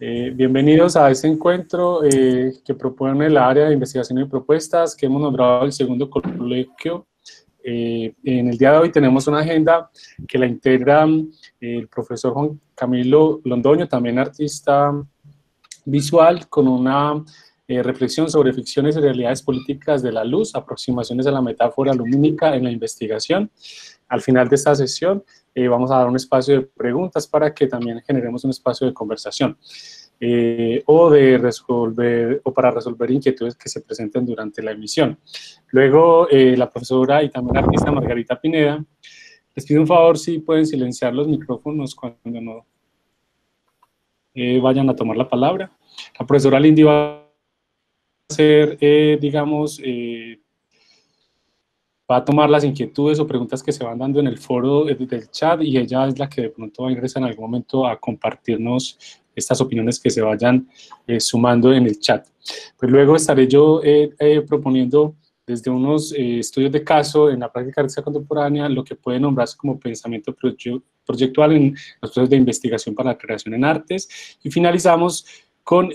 Bienvenidos a este encuentro que propone el área de investigación y propuestas que hemos nombrado el segundo coloquio. En el día de hoy tenemos una agenda que la integra el profesor Juan Camilo Londoño, también artista visual, con una reflexión sobre ficciones y realidades políticas de la luz, aproximaciones a la metáfora lumínica en la investigación. Al final de esta sesión vamos a dar un espacio de preguntas para que también generemos un espacio de conversación o para resolver inquietudes que se presenten durante la emisión. Luego, la profesora y también artista Margarita Pineda, les pido un favor si pueden silenciar los micrófonos cuando no vayan a tomar la palabra. La profesora Lindy va a hacer, va a tomar las inquietudes o preguntas que se van dando en el foro del chat, y ella es la que de pronto va a ingresar en algún momento a compartirnos estas opiniones que se vayan sumando en el chat. Pues luego estaré yo proponiendo desde unos estudios de caso en la práctica artística contemporánea lo que puede nombrarse como pensamiento proyectual en los procesos de investigación para la creación en artes, y finalizamos con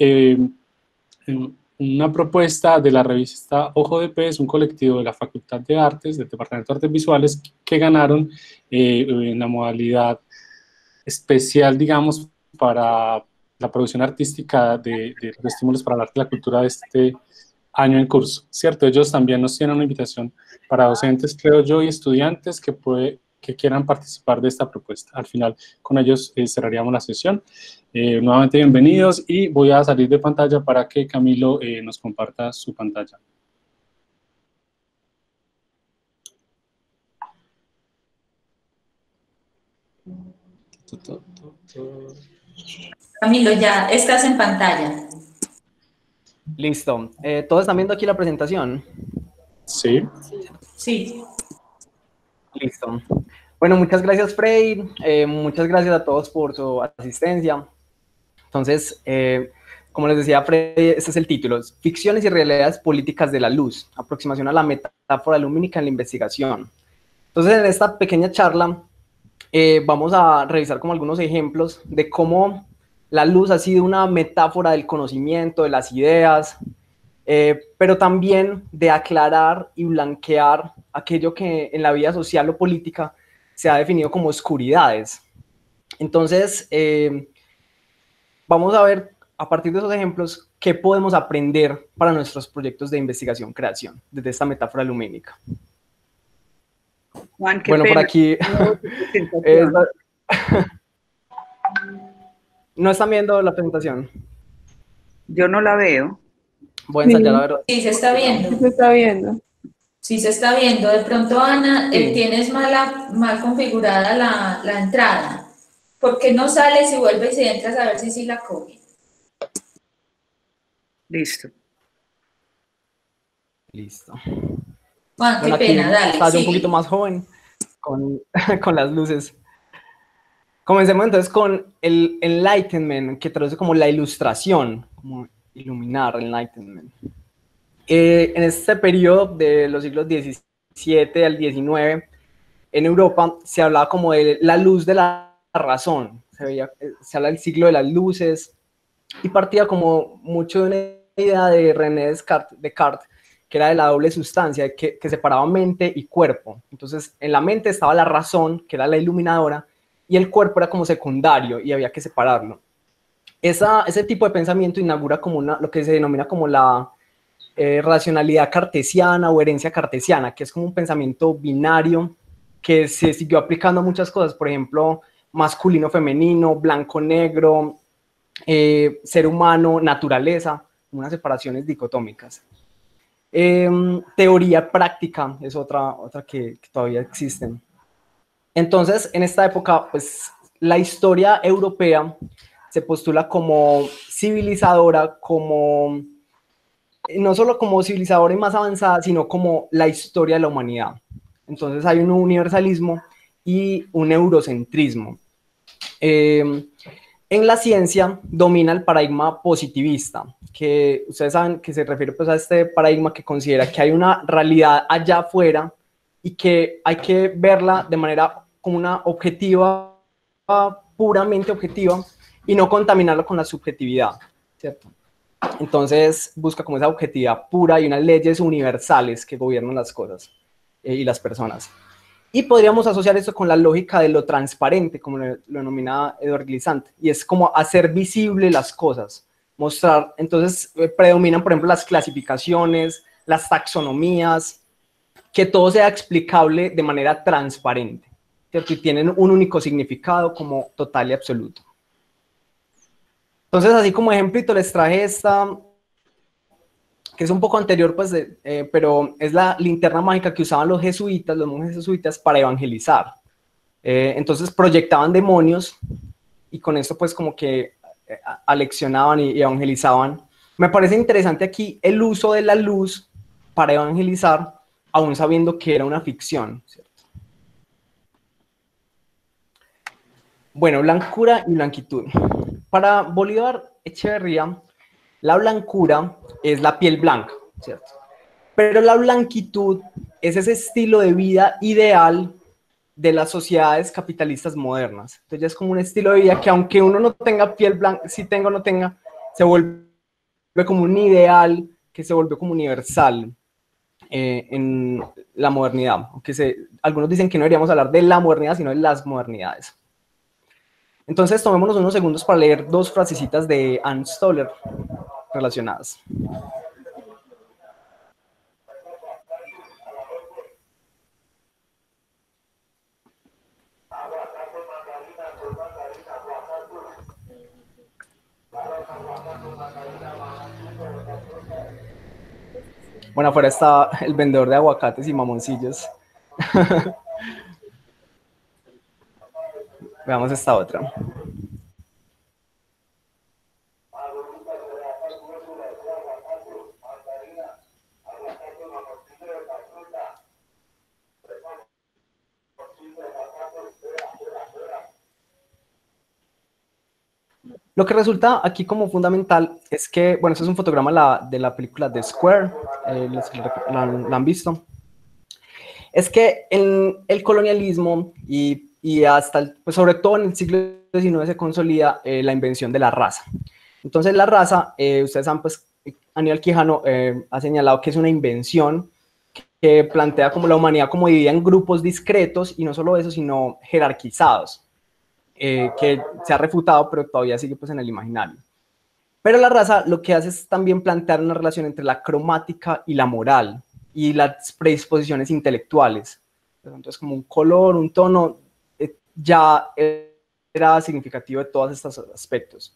una propuesta de la revista Ojo de Pez, un colectivo de la Facultad de Artes, del Departamento de Artes Visuales, que ganaron en la modalidad especial, digamos, para la producción artística de los estímulos para el arte y la cultura de este año en curso, ¿cierto? Ellos también nos tienen una invitación para docentes, creo yo, y estudiantes que quieran participar de esta propuesta. Al final, con ellos cerraríamos la sesión. Nuevamente bienvenidos, y voy a salir de pantalla para que Camilo nos comparta su pantalla. Camilo, ya estás en pantalla. Listo. ¿Todos están viendo aquí la presentación? Sí. Sí. Listo. Bueno, muchas gracias, Frey. Muchas gracias a todos por su asistencia. Entonces, como les decía Frey, este es el título: Ficciones y realidades políticas de la luz, aproximación a la metáfora lumínica en la investigación. Entonces, en esta pequeña charla vamos a revisar como algunos ejemplos de cómo la luz ha sido una metáfora del conocimiento, de las ideas, pero también de aclarar y blanquear aquello que en la vida social o política se ha definido como oscuridades. Entonces, vamos a ver a partir de esos ejemplos qué podemos aprender para nuestros proyectos de investigación-creación desde esta metáfora lumínica. Juan, qué bueno, pena. por aquí ¿no están viendo la presentación? Yo no la veo. Voy a ensayar a ver. Sí, se está viendo. Sí, se está viendo. Sí, se está viendo. De pronto, Ana, Sí. tienes mal configurada la entrada. ¿Por qué no sales y vuelves y entras a ver si sí la coge? Listo. Listo. Juan, qué Bueno, aquí pena, dale. estaba yo un sigue. poquito más joven con las luces. Comencemos entonces con el enlightenment, que traduce como la ilustración, como iluminar, enlightenment. En este periodo de los siglos XVII al XIX, en Europa se hablaba como de la luz de la razón. Se habla del siglo de las luces, y partía como mucho de una idea de René Descartes, que era de la doble sustancia, que separaba mente y cuerpo. Entonces, en la mente estaba la razón, que era la iluminadora, y el cuerpo era como secundario y había que separarlo. Ese tipo de pensamiento inaugura como lo que se denomina como la racionalidad cartesiana o herencia cartesiana, que es como un pensamiento binario que se siguió aplicando a muchas cosas, por ejemplo, masculino-femenino, blanco-negro, ser humano, naturaleza, unas separaciones dicotómicas. Teoría práctica es otra que todavía existen. Entonces, en esta época, pues, la historia europea se postula como civilizadora, como no solo como civilizadora y más avanzada, sino como la historia de la humanidad. Entonces hay un universalismo y un eurocentrismo. En la ciencia domina el paradigma positivista, que ustedes saben que se refiere pues a este paradigma que considera que hay una realidad allá afuera y que hay que verla de manera como una objetiva, puramente objetiva, y no contaminarlo con la subjetividad, ¿cierto? Entonces busca como esa objetividad pura y unas leyes universales que gobiernan las cosas y las personas. Y podríamos asociar esto con la lógica de lo transparente, como lo denomina Edward Glissant, y es como hacer visible las cosas, mostrar. Entonces predominan, por ejemplo, las clasificaciones, las taxonomías, que todo sea explicable de manera transparente, ¿cierto? Y tienen un único significado como total y absoluto. Entonces, así como ejemplito, les traje esta, que es un poco anterior, pues, pero es la linterna mágica que usaban los jesuitas, los monjes jesuitas, para evangelizar. Entonces proyectaban demonios y con esto pues como que aleccionaban y evangelizaban. Me parece interesante aquí el uso de la luz para evangelizar, aún sabiendo que era una ficción, ¿cierto? Bueno, blancura y blanquitud. Para Bolívar Echeverría, la blancura es la piel blanca, ¿cierto? Pero la blanquitud es ese estilo de vida ideal de las sociedades capitalistas modernas. Entonces ya es como un estilo de vida que aunque uno no tenga piel blanca, si tenga o no tenga, se vuelve como un ideal que se volvió como universal en la modernidad. Aunque algunos dicen que no deberíamos hablar de la modernidad, sino de las modernidades. Entonces tomémonos unos segundos para leer dos frasecitas de Ann Stoller relacionadas. Bueno, afuera está el vendedor de aguacates y mamoncillos. Veamos esta otra. Lo que resulta aquí como fundamental es que, bueno, este es un fotograma de la película The Square, la han visto, es que en el colonialismo y hasta, pues sobre todo en el siglo XIX se consolida la invención de la raza. Entonces la raza, ustedes saben, pues Aníbal Quijano ha señalado que es una invención que plantea como la humanidad como dividida en grupos discretos y no solo eso, sino jerarquizados. Que se ha refutado, pero todavía sigue pues en el imaginario. Pero la raza lo que hace es también plantear una relación entre la cromática y la moral y las predisposiciones intelectuales. Entonces, como un color, un tono, ya era significativo de todos estos aspectos.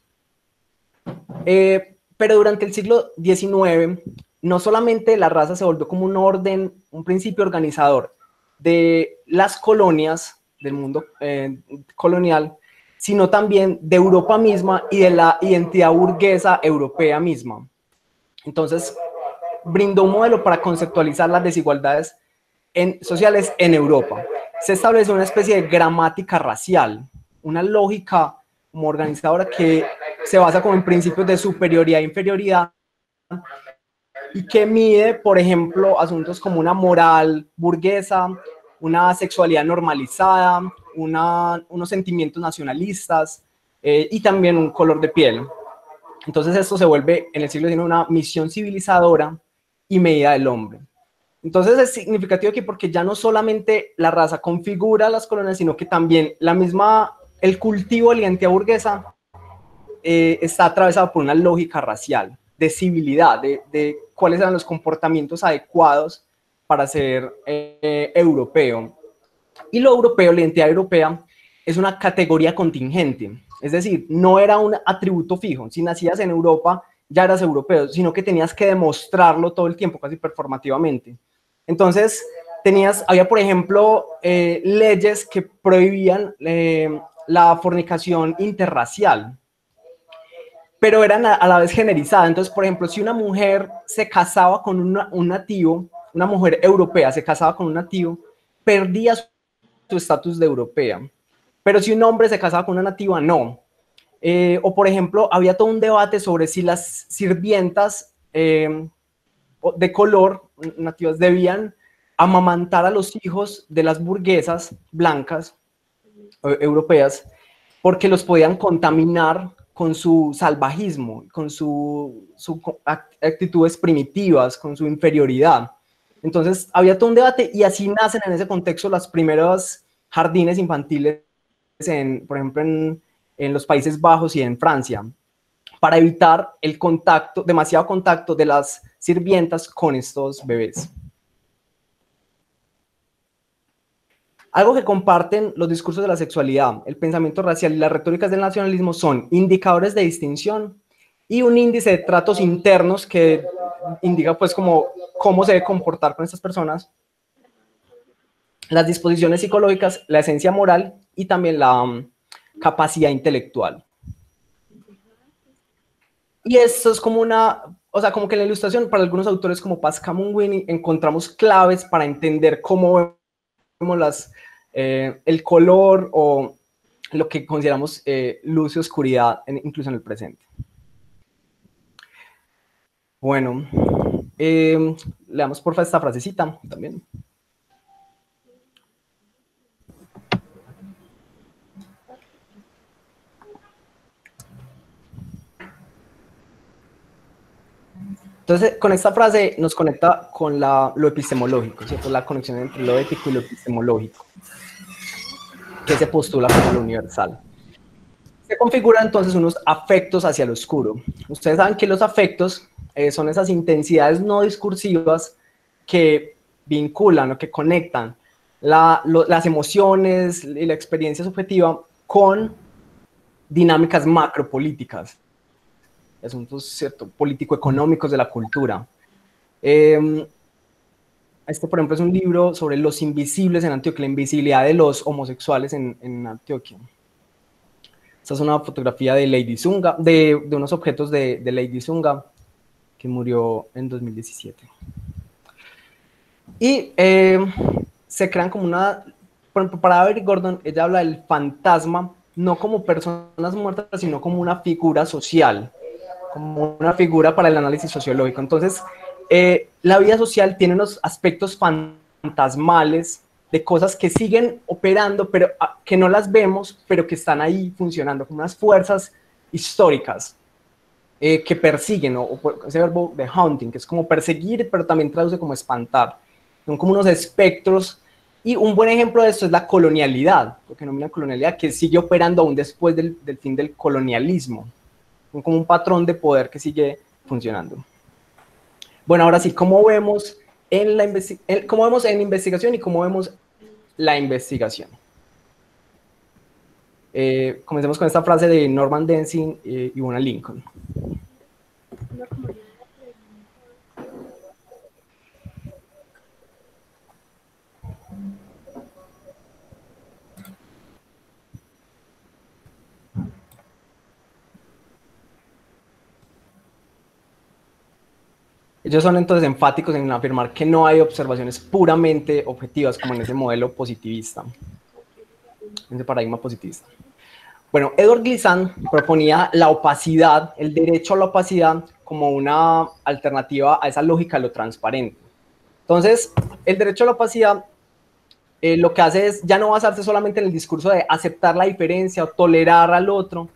Pero durante el siglo XIX, no solamente la raza se volvió como un orden, un principio organizador de las colonias, del mundo colonial, sino también de Europa misma y de la identidad burguesa europea misma. Entonces, brindó un modelo para conceptualizar las desigualdades sociales en Europa. Se estableció una especie de gramática racial, una lógica como organizadora que se basa como en principios de superioridad e inferioridad y que mide, por ejemplo, asuntos como una moral burguesa, una sexualidad normalizada, unos sentimientos nacionalistas y también un color de piel. Entonces esto se vuelve en el siglo XIX una misión civilizadora y medida del hombre. Entonces es significativo aquí porque ya no solamente la raza configura las colonias, sino que también el cultivo de la identidad burguesa está atravesado por una lógica racial, de civilidad, de cuáles eran los comportamientos adecuados para ser europeo. Y lo europeo, la identidad europea, es una categoría contingente, es decir, no era un atributo fijo. Si nacías en Europa, ya eras europeo, sino que tenías que demostrarlo todo el tiempo, casi performativamente. Entonces, había, por ejemplo, leyes que prohibían la fornicación interracial, pero eran a la vez generizadas. Entonces, por ejemplo, si una mujer se casaba con un nativo, una mujer europea se casaba con un nativo, perdía su estatus de europea. Pero si un hombre se casaba con una nativa, no. O, por ejemplo, había todo un debate sobre si las sirvientas de color nativas debían amamantar a los hijos de las burguesas blancas europeas porque los podían contaminar con su salvajismo, con sus actitudes primitivas, con su inferioridad. Entonces había todo un debate y así nacen en ese contexto los primeros jardines infantiles, por ejemplo, en los Países Bajos y en Francia, para evitar el contacto, demasiado contacto de las sirvientas con estos bebés. Algo que comparten los discursos de la sexualidad, el pensamiento racial y las retóricas del nacionalismo son indicadores de distinción y un índice de tratos internos que indica pues cómo se debe comportar con estas personas, las disposiciones psicológicas, la esencia moral y también la capacidad intelectual. Y esto es como como que en la ilustración, para algunos autores como Pascal Mungwini, encontramos claves para entender cómo vemos el color o lo que consideramos luz y oscuridad, incluso en el presente. Bueno, leamos porfa esta frasecita también. Entonces, con esta frase nos conecta con lo epistemológico, ¿cierto? La conexión entre lo ético y lo epistemológico, que se postula como lo universal. Se configuran entonces unos afectos hacia lo oscuro. Ustedes saben que los afectos son esas intensidades no discursivas que vinculan o que conectan las emociones y la experiencia subjetiva con dinámicas macropolíticas, asuntos, ¿cierto?, político-económicos de la cultura. Este, por ejemplo, es un libro sobre los invisibles en Antioquia, la invisibilidad de los homosexuales en Antioquia. Esta es una fotografía de Lady Zunga, de unos objetos de Lady Zunga, que murió en 2017. Y se crean como por ejemplo, para Avery Gordon, ella habla del fantasma, no como personas muertas, sino como una figura social, como una figura para el análisis sociológico. Entonces, la vida social tiene unos aspectos fantasmales de cosas que siguen operando, pero que no las vemos, pero que están ahí funcionando, como unas fuerzas históricas que persiguen, o ese verbo de haunting, que es como perseguir, pero también traduce como espantar. Son como unos espectros, y un buen ejemplo de esto es la colonialidad, lo que denomina colonialidad, que sigue operando aún después del fin del colonialismo, como un patrón de poder que sigue funcionando. Bueno, ahora sí, ¿cómo vemos en investigación y cómo vemos la investigación? Comencemos con esta frase de Norman Denzin y Ivona Lincoln. Ellos son entonces enfáticos en afirmar que no hay observaciones puramente objetivas como en ese modelo positivista, en ese paradigma positivista. Bueno, Edward Glissant proponía la opacidad, el derecho a la opacidad, como una alternativa a esa lógica de lo transparente. Entonces, el derecho a la opacidad lo que hace es ya no basarse solamente en el discurso de aceptar la diferencia o tolerar al otro,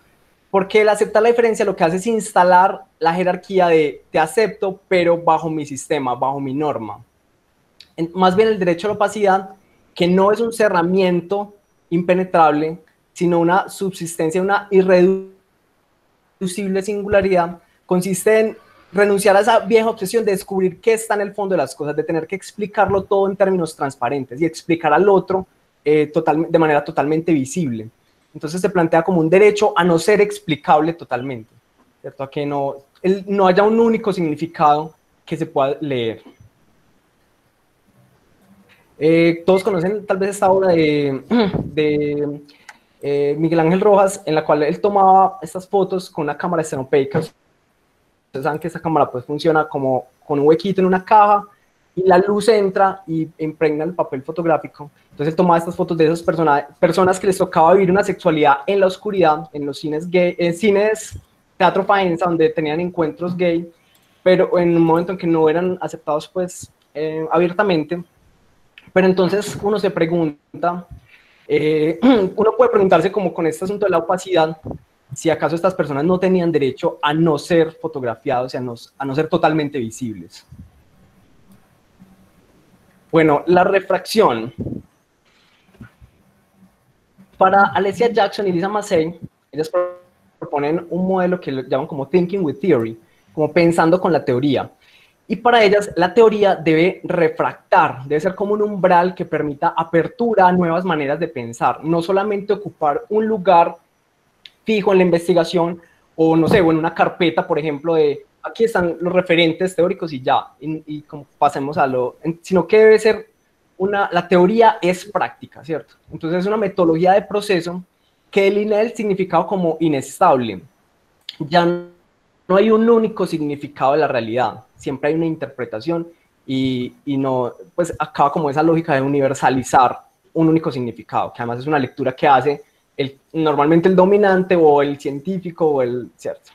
porque el aceptar la diferencia lo que hace es instalar la jerarquía de te acepto, pero bajo mi sistema, bajo mi norma. Más bien el derecho a la opacidad, que no es un cerramiento impenetrable, sino una subsistencia, una irreducible singularidad, consiste en renunciar a esa vieja obsesión de descubrir qué está en el fondo de las cosas, de tener que explicarlo todo en términos transparentes y explicar al otro de manera totalmente visible. Entonces se plantea como un derecho a no ser explicable totalmente, ¿cierto? A que no haya un único significado que se pueda leer. Todos conocen tal vez esta obra de Miguel Ángel Rojas, en la cual él tomaba estas fotos con una cámara estenopeica. Ustedes saben que esta cámara pues funciona como con un huequito en una caja y la luz entra y impregna el papel fotográfico. Entonces él tomaba estas fotos de esas personas que les tocaba vivir una sexualidad en la oscuridad, en los cines gay, teatro faenza, donde tenían encuentros gay, pero en un momento en que no eran aceptados pues abiertamente. Pero entonces uno se pregunta, uno puede preguntarse como con este asunto de la opacidad, si acaso estas personas no tenían derecho a no ser fotografiados y a no ser totalmente visibles. Bueno, la refracción. Para Alessia Jackson y Lisa Massey, ellas proponen un modelo que lo llaman como Thinking with Theory, como pensando con la teoría. Y para ellas, la teoría debe refractar, debe ser como un umbral que permita apertura a nuevas maneras de pensar, no solamente ocupar un lugar fijo en la investigación, o no sé, o en una carpeta, por ejemplo, de aquí están los referentes teóricos y ya, y como pasemos a sino que debe ser la teoría es práctica, ¿cierto? Entonces es una metodología de proceso que delinea el significado como inestable. Ya no hay un único significado de la realidad, siempre hay una interpretación y no, pues acaba como esa lógica de universalizar un único significado, que además es una lectura que hace normalmente el dominante o el científico o el, ¿cierto?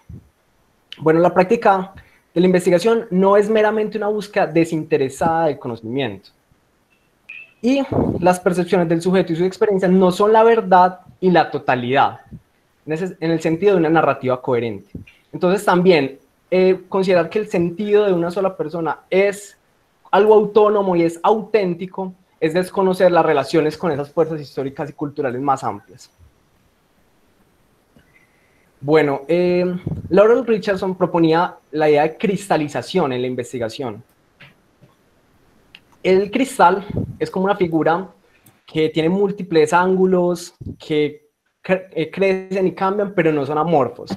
Bueno, la práctica de la investigación no es meramente una búsqueda desinteresada del conocimiento. Y las percepciones del sujeto y sus experiencias no son la verdad y la totalidad, en el sentido de una narrativa coherente. Entonces también considerar que el sentido de una sola persona es algo autónomo y es auténtico, es desconocer las relaciones con esas fuerzas históricas y culturales más amplias. Bueno, Laurel Richardson proponía la idea de cristalización en la investigación. El cristal es como una figura que tiene múltiples ángulos, que crecen y cambian, pero no son amorfos.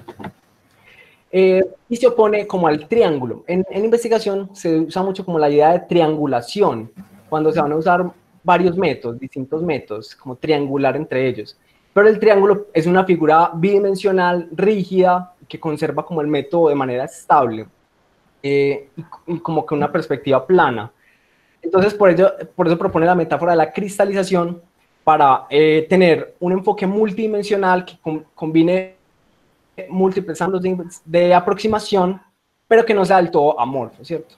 Y se opone como al triángulo. En investigación se usa mucho como la idea de triangulación, cuando se van a usar varios métodos, distintos métodos, como triangular entre ellos. Pero el triángulo es una figura bidimensional, rígida, que conserva como el método de manera estable, y como que una perspectiva plana. Entonces, por eso propone la metáfora de la cristalización para tener un enfoque multidimensional que combine múltiples ángulos de aproximación, pero que no sea del todo amorfo, ¿cierto?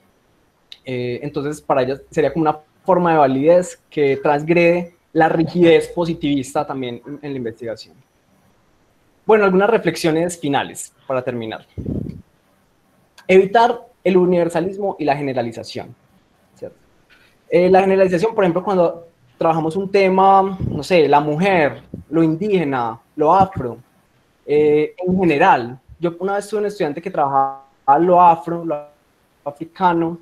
Entonces, para ellos sería como una forma de validez que transgrede la rigidez positivista también en la investigación. Bueno, algunas reflexiones finales para terminar. Evitar el universalismo y la generalización, ¿cierto? La generalización, por ejemplo, cuando trabajamos un tema, no sé, la mujer, lo indígena, lo afro, en general. Yo una vez tuve un estudiante que trabajaba lo afro, lo africano,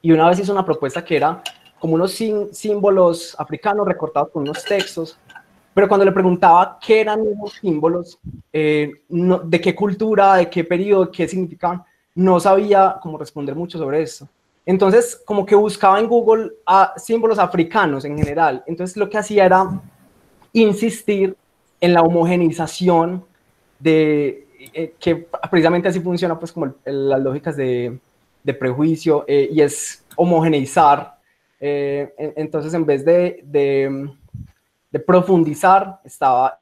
y una vez hizo una propuesta que era como unos símbolos africanos recortados con unos textos, pero cuando le preguntaba qué eran esos símbolos, de qué cultura, de qué periodo, qué significaban, no sabía cómo responder mucho sobre eso. Entonces, como que buscaba en Google símbolos africanos en general. Entonces, lo que hacía era insistir en la homogeneización que precisamente así funciona, pues, como las lógicas de prejuicio, y es homogeneizar. Entonces, en vez de profundizar,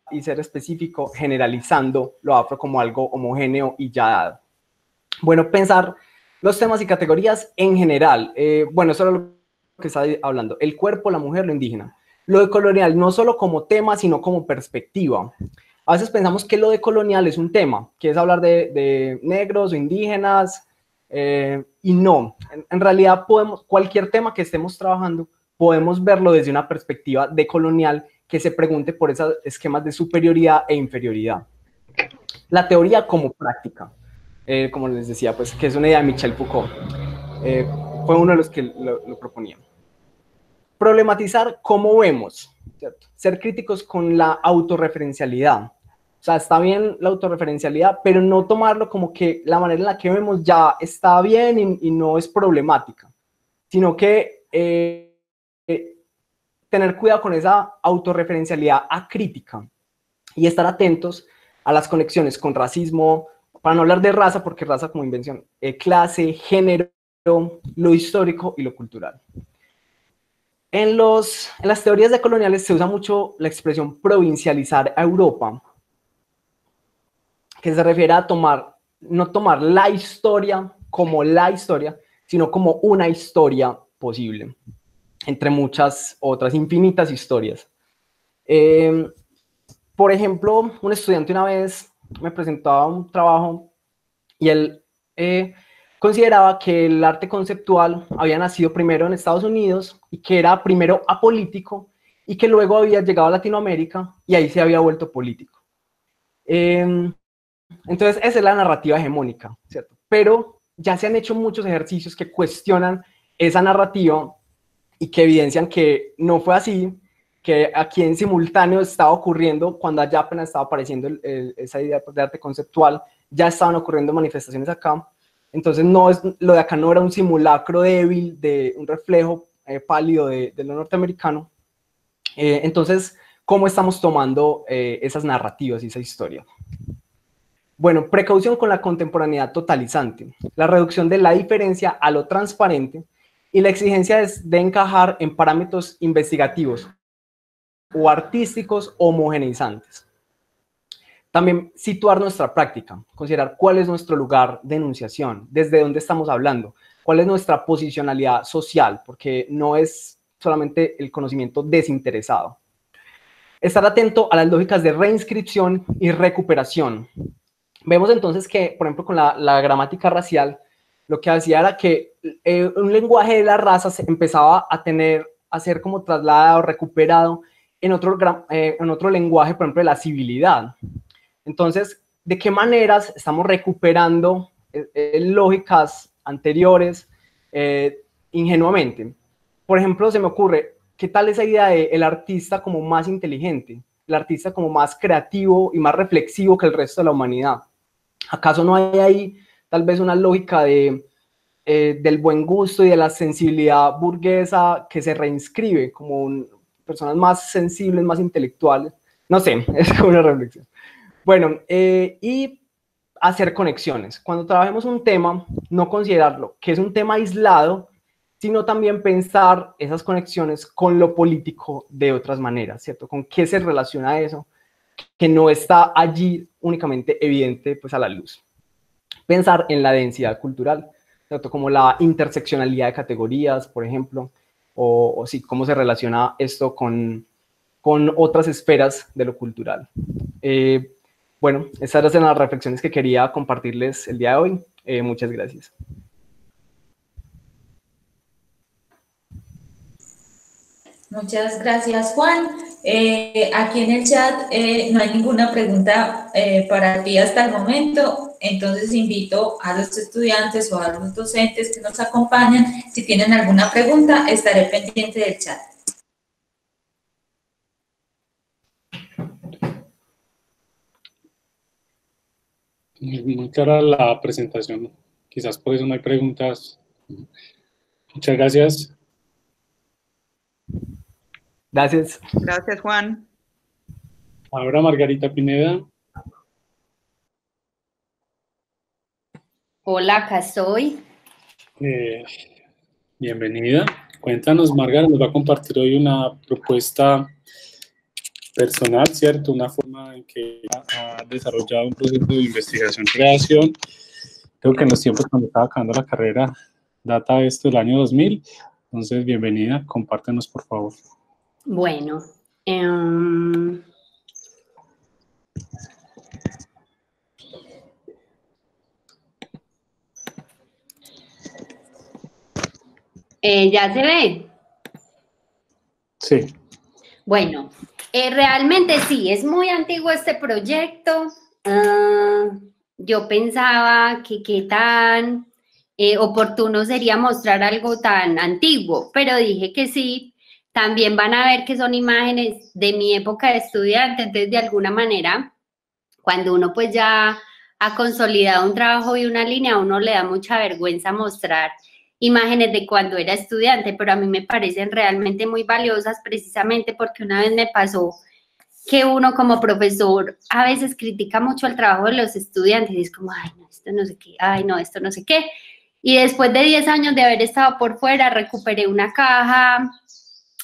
y ser específico, generalizando lo afro como algo homogéneo y ya dado. Bueno, pensar los temas y categorías en general. Bueno, eso es lo que está hablando. El cuerpo, la mujer, lo indígena. Lo decolonial, no solo como tema, sino como perspectiva. A veces pensamos que lo decolonial es un tema, que es hablar de negros o indígenas, y no. En realidad, cualquier tema que estemos trabajando, podemos verlo desde una perspectiva decolonial que se pregunte por esos esquemas de superioridad e inferioridad. La teoría como práctica. Como les decía, pues, que es una idea de Michel Foucault. Fue uno de los que lo proponía. Problematizar cómo vemos, ¿cierto? Ser críticos con la autorreferencialidad. O sea, está bien la autorreferencialidad, pero no tomarlo como que la manera en la que vemos ya está bien y no es problemática, sino que tener cuidado con esa autorreferencialidad acrítica y estar atentos a las conexiones con racismo, para no hablar de raza, porque raza como invención, clase, género, lo histórico y lo cultural. En las teorías decoloniales se usa mucho la expresión provincializar a Europa, que se refiere a no tomar la historia como la historia, sino como una historia posible, entre muchas otras infinitas historias. Por ejemplo, un estudiante una vez me presentaba un trabajo y él consideraba que el arte conceptual había nacido primero en Estados Unidos y que era primero apolítico y que luego había llegado a Latinoamérica y ahí se había vuelto político. Entonces, esa es la narrativa hegemónica, ¿cierto? Pero ya se han hecho muchos ejercicios que cuestionan esa narrativa y que evidencian que no fue así, que aquí en simultáneo estaba ocurriendo, cuando allá apenas estaba apareciendo esa idea de arte conceptual, ya estaban ocurriendo manifestaciones acá. Entonces, lo de acá no era un simulacro débil, de un reflejo pálido de lo norteamericano. Entonces, ¿cómo estamos tomando esas narrativas y esa historia? Bueno, precaución con la contemporaneidad totalizante, la reducción de la diferencia a lo transparente y la exigencia de encajar en parámetros investigativos o artísticos homogeneizantes. También situar nuestra práctica, considerar cuál es nuestro lugar de enunciación, desde dónde estamos hablando, cuál es nuestra posicionalidad social, porque no es solamente el conocimiento desinteresado. Estar atento a las lógicas de reinscripción y recuperación. Vemos entonces que, por ejemplo, con la gramática racial, lo que hacía era que un lenguaje de la raza se empezaba a ser como trasladado, recuperado en otro lenguaje, por ejemplo, de la civilidad. Entonces, ¿de qué maneras estamos recuperando lógicas anteriores ingenuamente? Por ejemplo, se me ocurre, ¿qué tal esa idea de el artista como más inteligente? El artista como más creativo y más reflexivo que el resto de la humanidad. ¿Acaso no hay ahí tal vez una lógica del buen gusto y de la sensibilidad burguesa que se reinscribe como personas más sensibles, más intelectuales? No sé, es como una reflexión. Bueno, y hacer conexiones. Cuando trabajemos un tema, no considerarlo que es un tema aislado, sino también pensar esas conexiones con lo político de otras maneras, ¿cierto? ¿Con qué se relaciona eso? Que no está allí únicamente evidente pues a la luz. Pensar en la densidad cultural, ¿cierto? Como la interseccionalidad de categorías, por ejemplo, o sí, cómo se relaciona esto con otras esferas de lo cultural. Bueno, estas eran las reflexiones que quería compartirles el día de hoy. Muchas gracias. Muchas gracias, Juan. Aquí en el chat no hay ninguna pregunta para ti hasta el momento, entonces invito a los estudiantes o a los docentes que nos acompañan, si tienen alguna pregunta, estaré pendiente del chat. Muy clara la presentación, quizás por eso no hay preguntas. Muchas gracias. Gracias. Gracias, Juan. Ahora Margarita Pineda. Hola, acá estoy. Bienvenida. Cuéntanos, Margarita, nos va a compartir hoy una propuesta personal, ¿cierto? Una forma en que ha desarrollado un proceso de investigación-creación. Creo que en los tiempos cuando estaba acabando la carrera, data esto del año 2000. Entonces, bienvenida, compártenos, por favor. Bueno, ¿ya se ve? Sí. Bueno, realmente sí, es muy antiguo este proyecto. Yo pensaba que qué tan oportuno sería mostrar algo tan antiguo, pero dije que sí. También van a ver que son imágenes de mi época de estudiante, entonces de alguna manera, cuando uno pues ya ha consolidado un trabajo y una línea, a uno le da mucha vergüenza mostrar imágenes de cuando era estudiante, pero a mí me parecen realmente muy valiosas precisamente porque una vez me pasó que uno como profesor a veces critica mucho el trabajo de los estudiantes y es como, ay, no, esto no sé qué, ay, no, esto no sé qué. Y después de 10 años de haber estado por fuera, recuperé una caja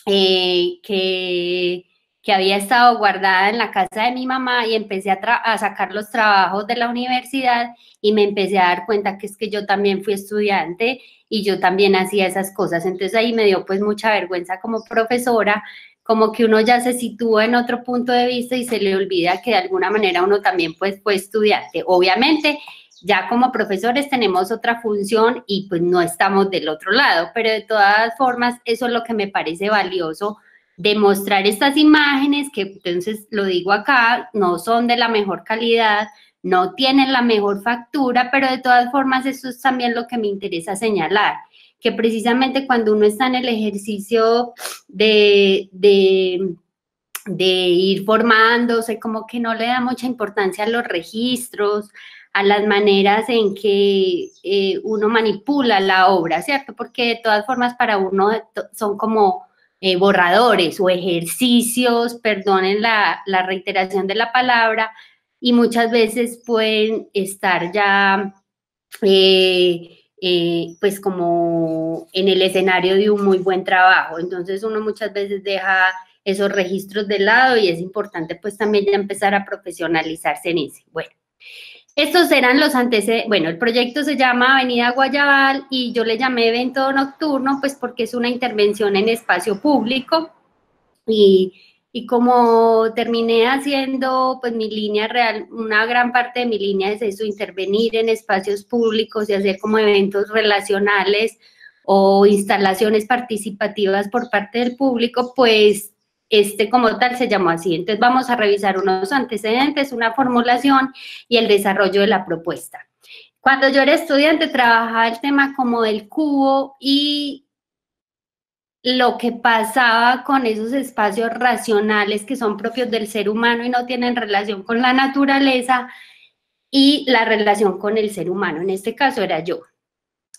que había estado guardada en la casa de mi mamá y empecé a sacar los trabajos de la universidad y me empecé a dar cuenta que es que yo también fui estudiante y yo también hacía esas cosas. Entonces ahí me dio pues mucha vergüenza como profesora como que uno ya se sitúa en otro punto de vista y se le olvida que de alguna manera uno también pues fue estudiante. Obviamente, ya como profesores tenemos otra función y pues no estamos del otro lado, pero de todas formas eso es lo que me parece valioso, demostrar estas imágenes que, entonces lo digo acá, no son de la mejor calidad, no tienen la mejor factura, pero de todas formas eso es también lo que me interesa señalar, que precisamente cuando uno está en el ejercicio de ir formándose, como que no le da mucha importancia a los registros, a las maneras en que uno manipula la obra, ¿cierto? Porque de todas formas para uno son como borradores o ejercicios, perdonen la reiteración de la palabra, y muchas veces pueden estar ya pues como en el escenario de un muy buen trabajo. Entonces uno muchas veces deja esos registros de lado y es importante pues también ya empezar a profesionalizarse en ese. Bueno, estos eran los antecedentes. Bueno, el proyecto se llama Avenida Guayabal y yo le llamé evento nocturno pues porque es una intervención en espacio público y como terminé haciendo pues mi línea real, una gran parte de mi línea es eso, intervenir en espacios públicos y hacer como eventos relacionales o instalaciones participativas por parte del público, pues como tal se llamó así. Entonces vamos a revisar unos antecedentes, una formulación y el desarrollo de la propuesta. Cuando yo era estudiante trabajaba el tema como del cubo y lo que pasaba con esos espacios racionales que son propios del ser humano y no tienen relación con la naturaleza y la relación con el ser humano. En este caso era yo,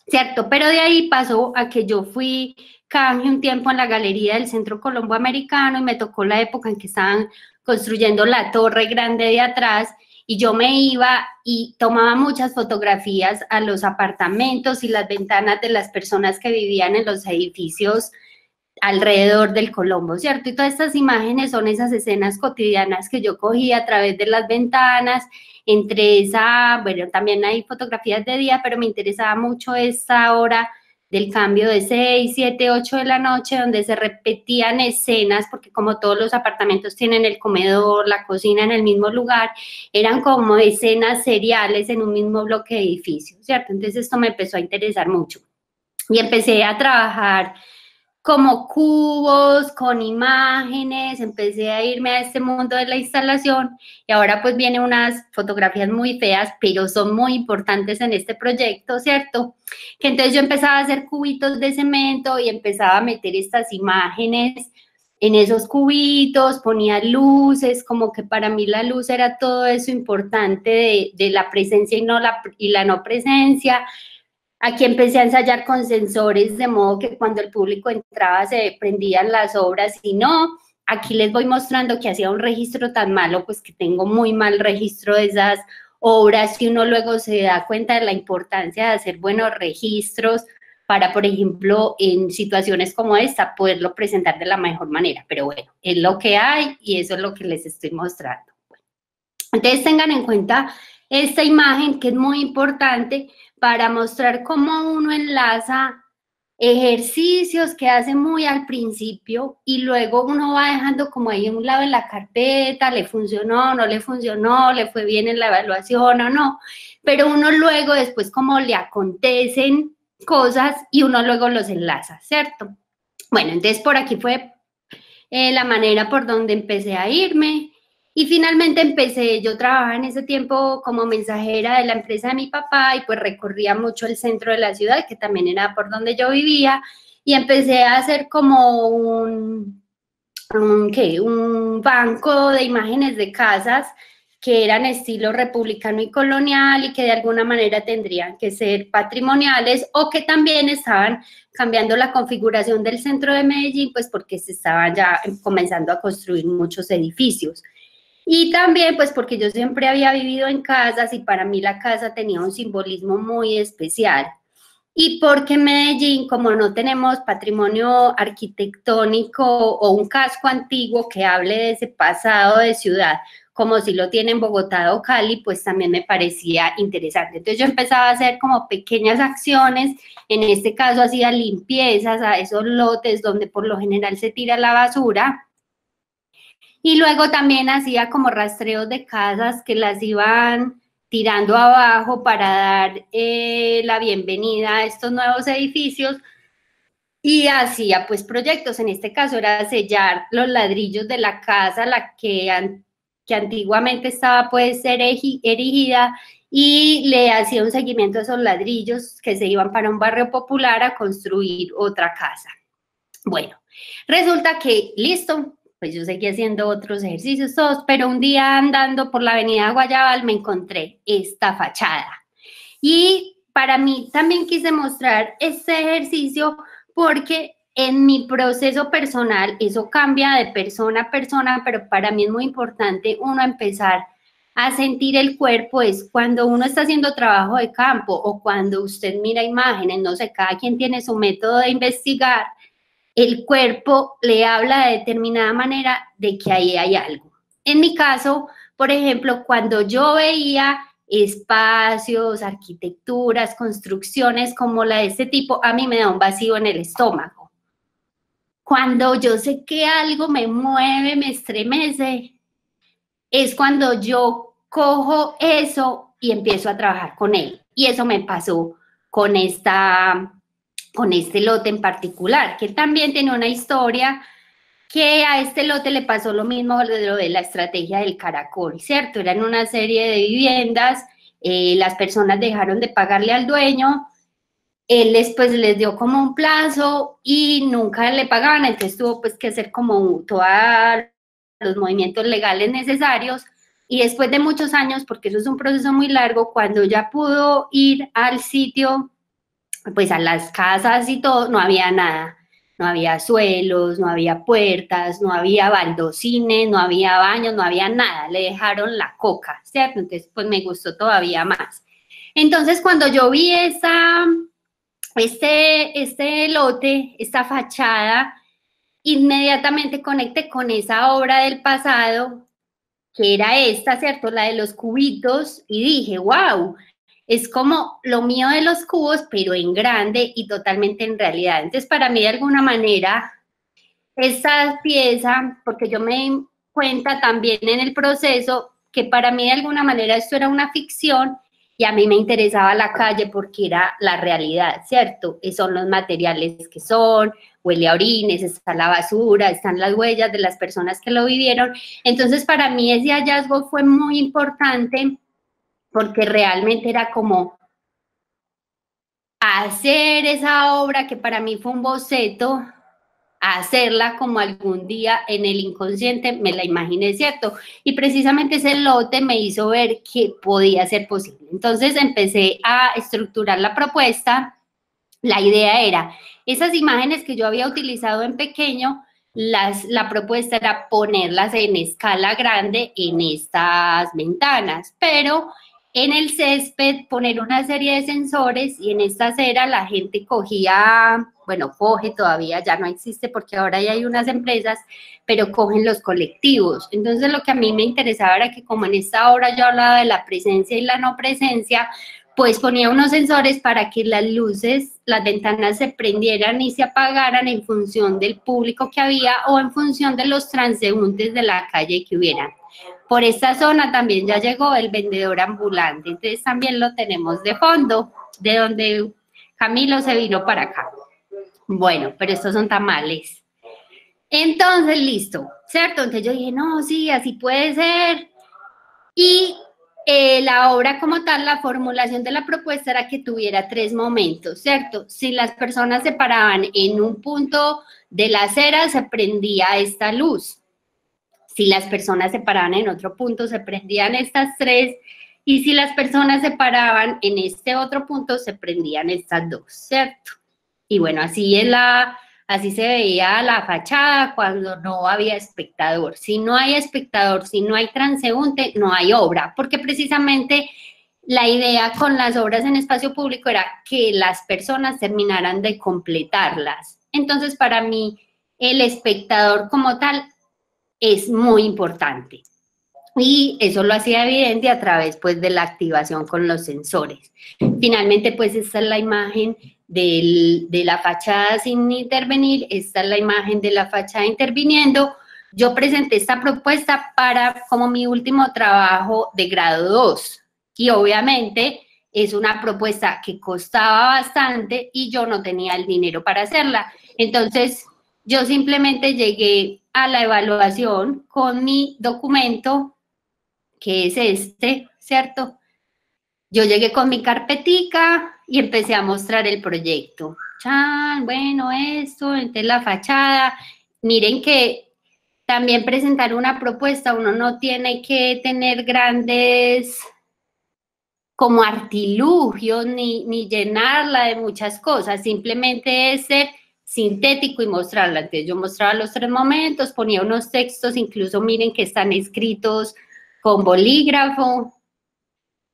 ¿cierto? Pero de ahí pasó a que yo fui canje un tiempo en la galería del Centro Colombo Americano y me tocó la época en que estaban construyendo la torre grande de atrás y yo me iba y tomaba muchas fotografías a los apartamentos y las ventanas de las personas que vivían en los edificios alrededor del Colombo, ¿cierto? Y todas estas imágenes son esas escenas cotidianas que yo cogí a través de las ventanas, entre esa, bueno, también hay fotografías de día, pero me interesaba mucho esta hora del cambio de 6, 7, 8 de la noche, donde se repetían escenas, porque como todos los apartamentos tienen el comedor, la cocina en el mismo lugar, eran como escenas seriales en un mismo bloque de edificios, ¿cierto? Entonces esto me empezó a interesar mucho. Y empecé a trabajar como cubos, con imágenes, empecé a irme a este mundo de la instalación y ahora pues vienen unas fotografías muy feas, pero son muy importantes en este proyecto, ¿cierto? Que entonces yo empezaba a hacer cubitos de cemento y empezaba a meter estas imágenes en esos cubitos, ponía luces, como que para mí la luz era todo eso importante de la presencia y la no presencia. Aquí empecé a ensayar con sensores, de modo que cuando el público entraba se prendían las obras y no. Aquí les voy mostrando que hacía un registro tan malo, pues que tengo muy mal registro de esas obras y uno luego se da cuenta de la importancia de hacer buenos registros para, por ejemplo, en situaciones como esta, poderlo presentar de la mejor manera. Pero bueno, es lo que hay y eso es lo que les estoy mostrando. Bueno, entonces tengan en cuenta esta imagen que es muy importante para mostrar cómo uno enlaza ejercicios que hace muy al principio y luego uno va dejando como ahí a un lado en la carpeta, le funcionó, no le funcionó, le fue bien en la evaluación o no, pero uno luego después como le acontecen cosas y uno luego los enlaza, ¿cierto? Bueno, entonces por aquí fue la manera por donde empecé a irme. Y finalmente yo trabajaba en ese tiempo como mensajera de la empresa de mi papá y pues recorría mucho el centro de la ciudad, que también era por donde yo vivía, y empecé a hacer como un banco de imágenes de casas que eran estilo republicano y colonial y que de alguna manera tendrían que ser patrimoniales o que también estaban cambiando la configuración del centro de Medellín, pues porque se estaban ya comenzando a construir muchos edificios. Y también pues porque yo siempre había vivido en casas y para mí la casa tenía un simbolismo muy especial. Y porque en Medellín, como no tenemos patrimonio arquitectónico o un casco antiguo que hable de ese pasado de ciudad, como si lo tienen Bogotá o Cali, pues también me parecía interesante. Entonces yo empezaba a hacer como pequeñas acciones, en este caso hacía limpiezas a esos lotes donde por lo general se tira la basura, Y luego también hacía como rastreos de casas que las iban tirando abajo para dar la bienvenida a estos nuevos edificios. Y hacía pues proyectos, en este caso era sellar los ladrillos de la casa, la que antiguamente estaba pues erigida, y le hacía un seguimiento a esos ladrillos que se iban para un barrio popular a construir otra casa. Bueno, resulta que listo, pues yo seguí haciendo otros ejercicios todos, pero un día andando por la avenida Guayabal me encontré esta fachada. Y para mí también quise mostrar este ejercicio porque en mi proceso personal eso cambia de persona a persona, pero para mí es muy importante uno empezar a sentir el cuerpo. Es cuando uno está haciendo trabajo de campo o cuando usted mira imágenes, no sé, cada quien tiene su método de investigar, el cuerpo le habla de determinada manera de que ahí hay algo. En mi caso, por ejemplo, cuando yo veía espacios, arquitecturas, construcciones como la de este tipo, a mí me da un vacío en el estómago. Cuando yo sé que algo me mueve, me estremece, es cuando yo cojo eso y empiezo a trabajar con él. Y eso me pasó con este lote en particular, que también tiene una historia, que a este lote le pasó lo mismo de lo de la estrategia del caracol, ¿cierto? Eran una serie de viviendas, las personas dejaron de pagarle al dueño, él después les dio como un plazo y nunca le pagaban, entonces tuvo pues que hacer como todos los movimientos legales necesarios, y después de muchos años, porque eso es un proceso muy largo, cuando ya pudo ir al sitio, pues a las casas y todo, no había nada. No había suelos, no había puertas, no había baldocines, no había baños, no había nada. Le dejaron la coca, ¿cierto? Entonces, pues me gustó todavía más. Entonces, cuando yo vi este lote, esta fachada, inmediatamente conecté con esa obra del pasado, que era esta, ¿cierto? La de los cubitos, y dije, wow, es como lo mío de los cubos, pero en grande y totalmente en realidad. Entonces, para mí, de alguna manera, esta pieza, porque yo me di cuenta también en el proceso que para mí, de alguna manera, esto era una ficción y a mí me interesaba la calle porque era la realidad, ¿cierto? Son los materiales que son, huele a orines, está la basura, están las huellas de las personas que lo vivieron. Entonces, para mí, ese hallazgo fue muy importante, porque realmente era como hacer esa obra que para mí fue un boceto, hacerla como algún día en el inconsciente me la imaginé, ¿cierto? Y precisamente ese lote me hizo ver que podía ser posible. Entonces empecé a estructurar la propuesta. La idea era, esas imágenes que yo había utilizado en pequeño, la propuesta era ponerlas en escala grande en estas ventanas, pero en el césped poner una serie de sensores, y en esta acera la gente cogía, bueno, coge todavía, ya no existe porque ahora ya hay unas empresas, pero cogen los colectivos. Entonces lo que a mí me interesaba era que, como en esta obra yo hablaba de la presencia y la no presencia, pues ponía unos sensores para que las luces, las ventanas se prendieran y se apagaran en función del público que había o en función de los transeúntes de la calle que hubieran. Por esta zona también ya llegó el vendedor ambulante, entonces también lo tenemos de fondo, de donde Camilo se vino para acá. Bueno, pero estos son tamales. Entonces, listo, ¿cierto? Entonces yo dije, no, sí, así puede ser. Y la obra como tal, la formulación de la propuesta era que tuviera 3 momentos, ¿cierto? Si las personas se paraban en un punto de la acera, se prendía esta luz. Si las personas se paraban en otro punto, se prendían estas 3. Y si las personas se paraban en este otro punto, se prendían estas 2, ¿cierto? Y bueno, así se veía la fachada cuando no había espectador. Si no hay espectador, si no hay transeúnte, no hay obra, porque precisamente la idea con las obras en espacio público era que las personas terminaran de completarlas. Entonces, para mí, el espectador como tal es muy importante. Y eso lo hacía evidente a través, pues, de la activación con los sensores. Finalmente, pues, esta es la imagen de la fachada sin intervenir, esta es la imagen de la fachada interviniendo. yo presenté esta propuesta para como mi último trabajo de grado 2 y obviamente es una propuesta que costaba bastante y yo no tenía el dinero para hacerla. Entonces, yo simplemente llegué a la evaluación con mi documento, que es este, ¿cierto? Yo llegué con mi carpetica y empecé a mostrar el proyecto. Chan, bueno, esto, entonces la fachada. Miren que también presentar una propuesta, uno no tiene que tener grandes como artilugios ni llenarla de muchas cosas, simplemente es ser sintético y mostrarla. Entonces yo mostraba los 3 momentos, ponía unos textos, incluso miren que están escritos con bolígrafo,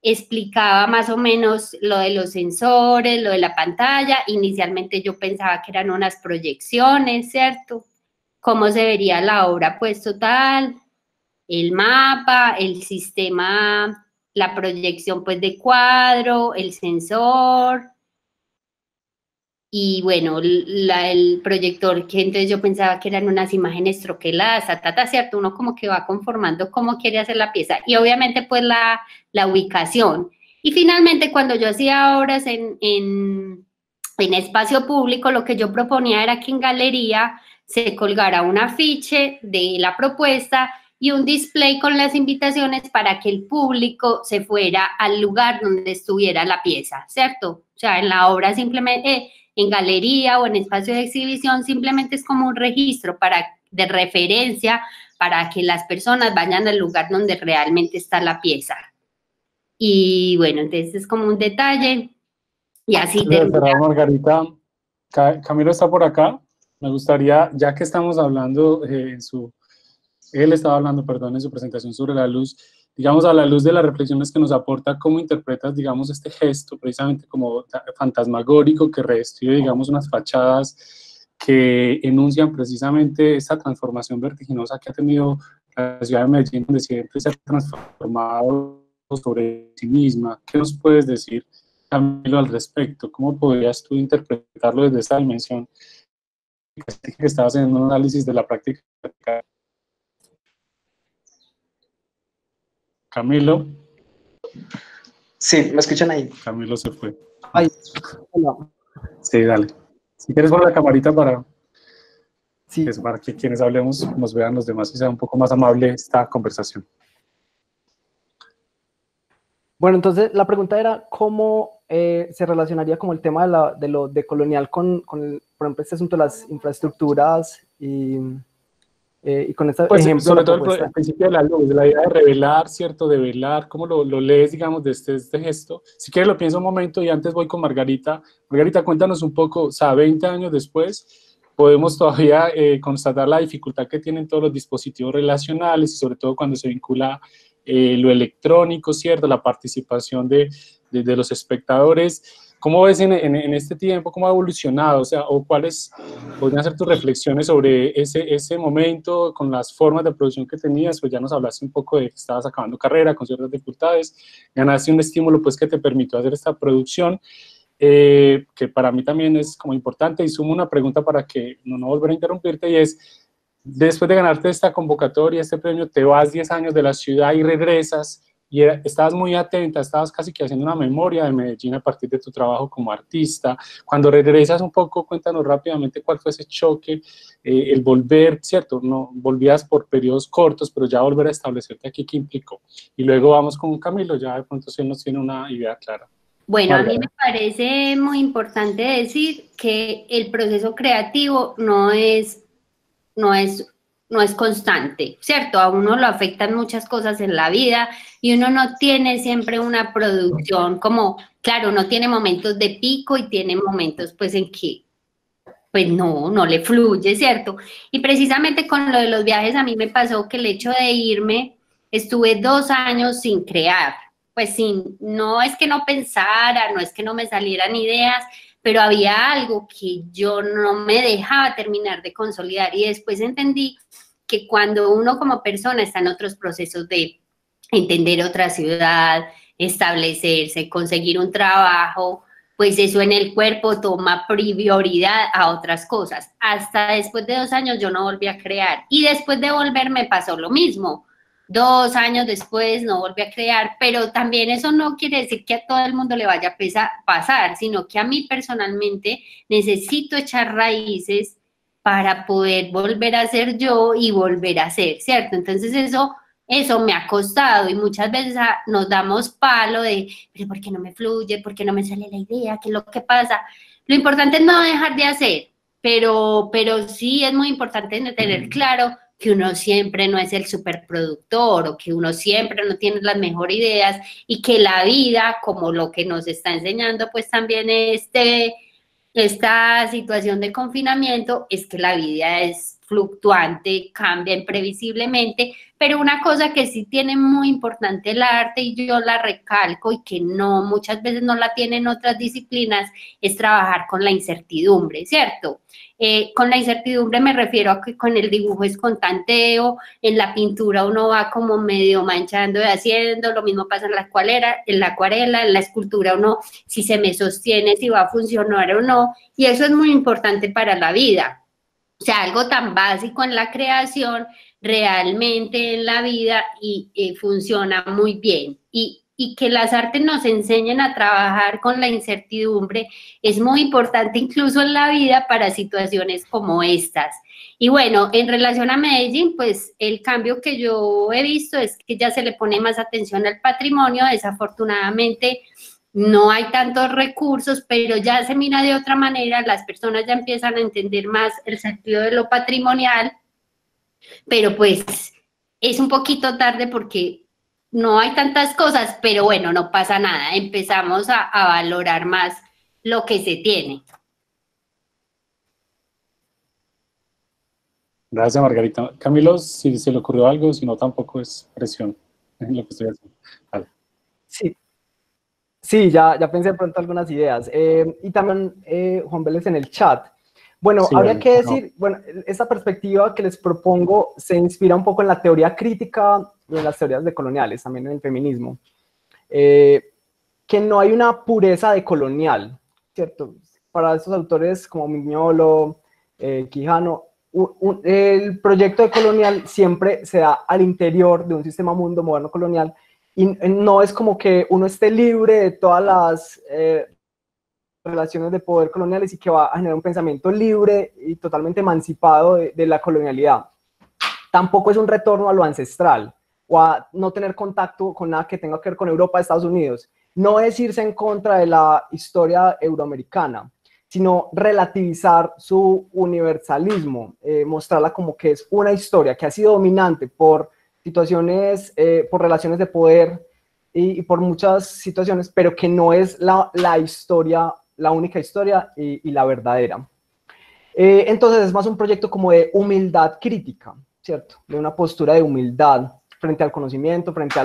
explicaba más o menos lo de los sensores, lo de la pantalla. Inicialmente yo pensaba que eran unas proyecciones, ¿cierto? Cómo se vería la obra pues total, el mapa, el sistema, la proyección pues de cuadro, el sensor y bueno, el proyector, que entonces yo pensaba que eran unas imágenes troqueladas, ¿cierto? Uno como que va conformando cómo quiere hacer la pieza y obviamente pues la ubicación. Y finalmente cuando yo hacía obras en espacio público, lo que yo proponía era que en galería se colgara un afiche de la propuesta y un display con las invitaciones para que el público se fuera al lugar donde estuviera la pieza, ¿cierto? O sea, en la obra simplemente, en galería o en espacio de exhibición, simplemente es como un registro de referencia para que las personas vayan al lugar donde realmente está la pieza. Y bueno, entonces es como un detalle y así termina. Margarita, Camilo está por acá. Me gustaría, ya que estamos hablando él estaba hablando, perdón, en su presentación sobre la luz, digamos, a la luz de las reflexiones que nos aporta, ¿cómo interpretas, digamos, este gesto precisamente como fantasmagórico que revestió, digamos, unas fachadas que enuncian precisamente esta transformación vertiginosa que ha tenido la ciudad de Medellín, donde siempre se ha transformado sobre sí misma? ¿Qué nos puedes decir, Camilo, al respecto? ¿Cómo podrías tú interpretarlo desde esta dimensión que estabas en un análisis de la práctica? Camilo. Sí, ¿me escuchan ahí? Camilo se fue. Ay, hola. Sí, dale. Si quieres poner la camarita para Sí. para que quienes hablemos nos vean los demás y sea un poco más amable esta conversación. Bueno, entonces la pregunta era cómo se relacionaría como el tema de lo decolonial con por ejemplo, este asunto de las infraestructuras y con este pues, ejemplo. Sobre todo el principio de la luz, de la idea de revelar, ¿cierto? De velar, ¿cómo lo lees, digamos, de este gesto? Si quieres lo pienso un momento y antes voy con Margarita. Margarita, cuéntanos un poco, o sea, 20 años después, podemos todavía constatar la dificultad que tienen todos los dispositivos relacionales y sobre todo cuando se vincula lo electrónico, ¿cierto? La participación de los espectadores. ¿Cómo ves en este tiempo, cómo ha evolucionado? O sea, o cuáles podrían ser tus reflexiones sobre ese momento con las formas de producción que tenías? Pues ya nos hablaste un poco de que estabas acabando carrera con ciertas dificultades, ganaste un estímulo pues que te permitió hacer esta producción, que para mí también es como importante, y sumo una pregunta para que no volver a interrumpirte, y es, después de ganarte esta convocatoria, este premio, te vas 10 años de la ciudad y regresas, y estabas muy atenta, estabas casi que haciendo una memoria de Medellín a partir de tu trabajo como artista. Cuando regresas un poco, cuéntanos rápidamente cuál fue ese choque, el volver, ¿cierto? No, volvías por periodos cortos, pero ya volver a establecerte aquí, ¿qué implicó? Y luego vamos con Camilo, ya de pronto sí nos tiene una idea clara. Bueno, a mí me parece muy importante decir que el proceso creativo no es constante, ¿cierto? A uno lo afectan muchas cosas en la vida y uno no tiene siempre una producción como, claro, uno tiene momentos de pico y tiene momentos pues en que pues no le fluye, ¿cierto? Y precisamente con lo de los viajes a mí me pasó que el hecho de irme, estuve 2 años sin crear, pues no es que no pensara, no es que no me salieran ideas, pero había algo que yo no me dejaba terminar de consolidar y después entendí que cuando uno como persona está en otros procesos de entender otra ciudad, establecerse, conseguir un trabajo, pues eso en el cuerpo toma prioridad a otras cosas. Hasta después de 2 años yo no volví a crear. Y después de volver me pasó lo mismo. 2 años después no volví a crear, pero también eso no quiere decir que a todo el mundo le vaya a pasar, sino que a mí personalmente necesito echar raíces para poder volver a ser yo y volver a ser, ¿cierto? Entonces eso me ha costado y muchas veces nos damos palo de, pero ¿por qué no me fluye? ¿Por qué no me sale la idea? ¿Qué es lo que pasa? Lo importante es no dejar de hacer, pero sí es muy importante tener claro que uno siempre no es el superproductor o que uno siempre no tiene las mejores ideas y que la vida, como lo que nos está enseñando, pues también esta situación de confinamiento, es que la vida es fluctuante, cambia imprevisiblemente, pero una cosa que sí tiene muy importante el arte, y yo la recalco, y que no, muchas veces no la tienen otras disciplinas, es trabajar con la incertidumbre, ¿cierto? Con la incertidumbre me refiero a que con el dibujo es con tanteo, en la pintura uno va como medio manchando y haciendo, lo mismo pasa en la acuarela, en la escultura uno si se me sostiene, si va a funcionar o no, y eso es muy importante para la vida. O sea, algo tan básico en la creación, realmente en la vida y funciona muy bien. Y que las artes nos enseñen a trabajar con la incertidumbre es muy importante incluso en la vida para situaciones como estas. Y bueno, en relación a Medellín, pues el cambio que yo he visto es que ya se le pone más atención al patrimonio. Desafortunadamente no hay tantos recursos, pero ya se mira de otra manera, las personas ya empiezan a entender más el sentido de lo patrimonial, pero pues es un poquito tarde porque no hay tantas cosas, pero bueno, no pasa nada, empezamos a valorar más lo que se tiene. Gracias, Margarita. Camilo, si se le ocurrió algo, si no, tampoco es presión en lo que estoy haciendo. Vale. Sí, ya pensé de pronto algunas ideas. Y también Juan Vélez en el chat. Bueno, Sí, habría bueno, que decir, bueno, esta perspectiva que les propongo se inspira un poco en la teoría crítica y en las teorías decoloniales, también en el feminismo. Que no hay una pureza decolonial, ¿cierto? Para estos autores como Mignolo, Quijano, el proyecto decolonial siempre se da al interior de un sistema mundo moderno colonial y no es como que uno esté libre de todas las relaciones de poder coloniales y que va a generar un pensamiento libre y totalmente emancipado de la colonialidad. Tampoco es un retorno a lo ancestral o a no tener contacto con nada que tenga que ver con Europa, Estados Unidos. No es irse en contra de la historia euroamericana, sino relativizar su universalismo, mostrarla como que es una historia que ha sido dominante por situaciones, por relaciones de poder y por muchas situaciones, pero que no es la historia, la única historia y la verdadera. Entonces es más un proyecto como de humildad crítica, ¿cierto? De una postura de humildad frente al conocimiento, frente a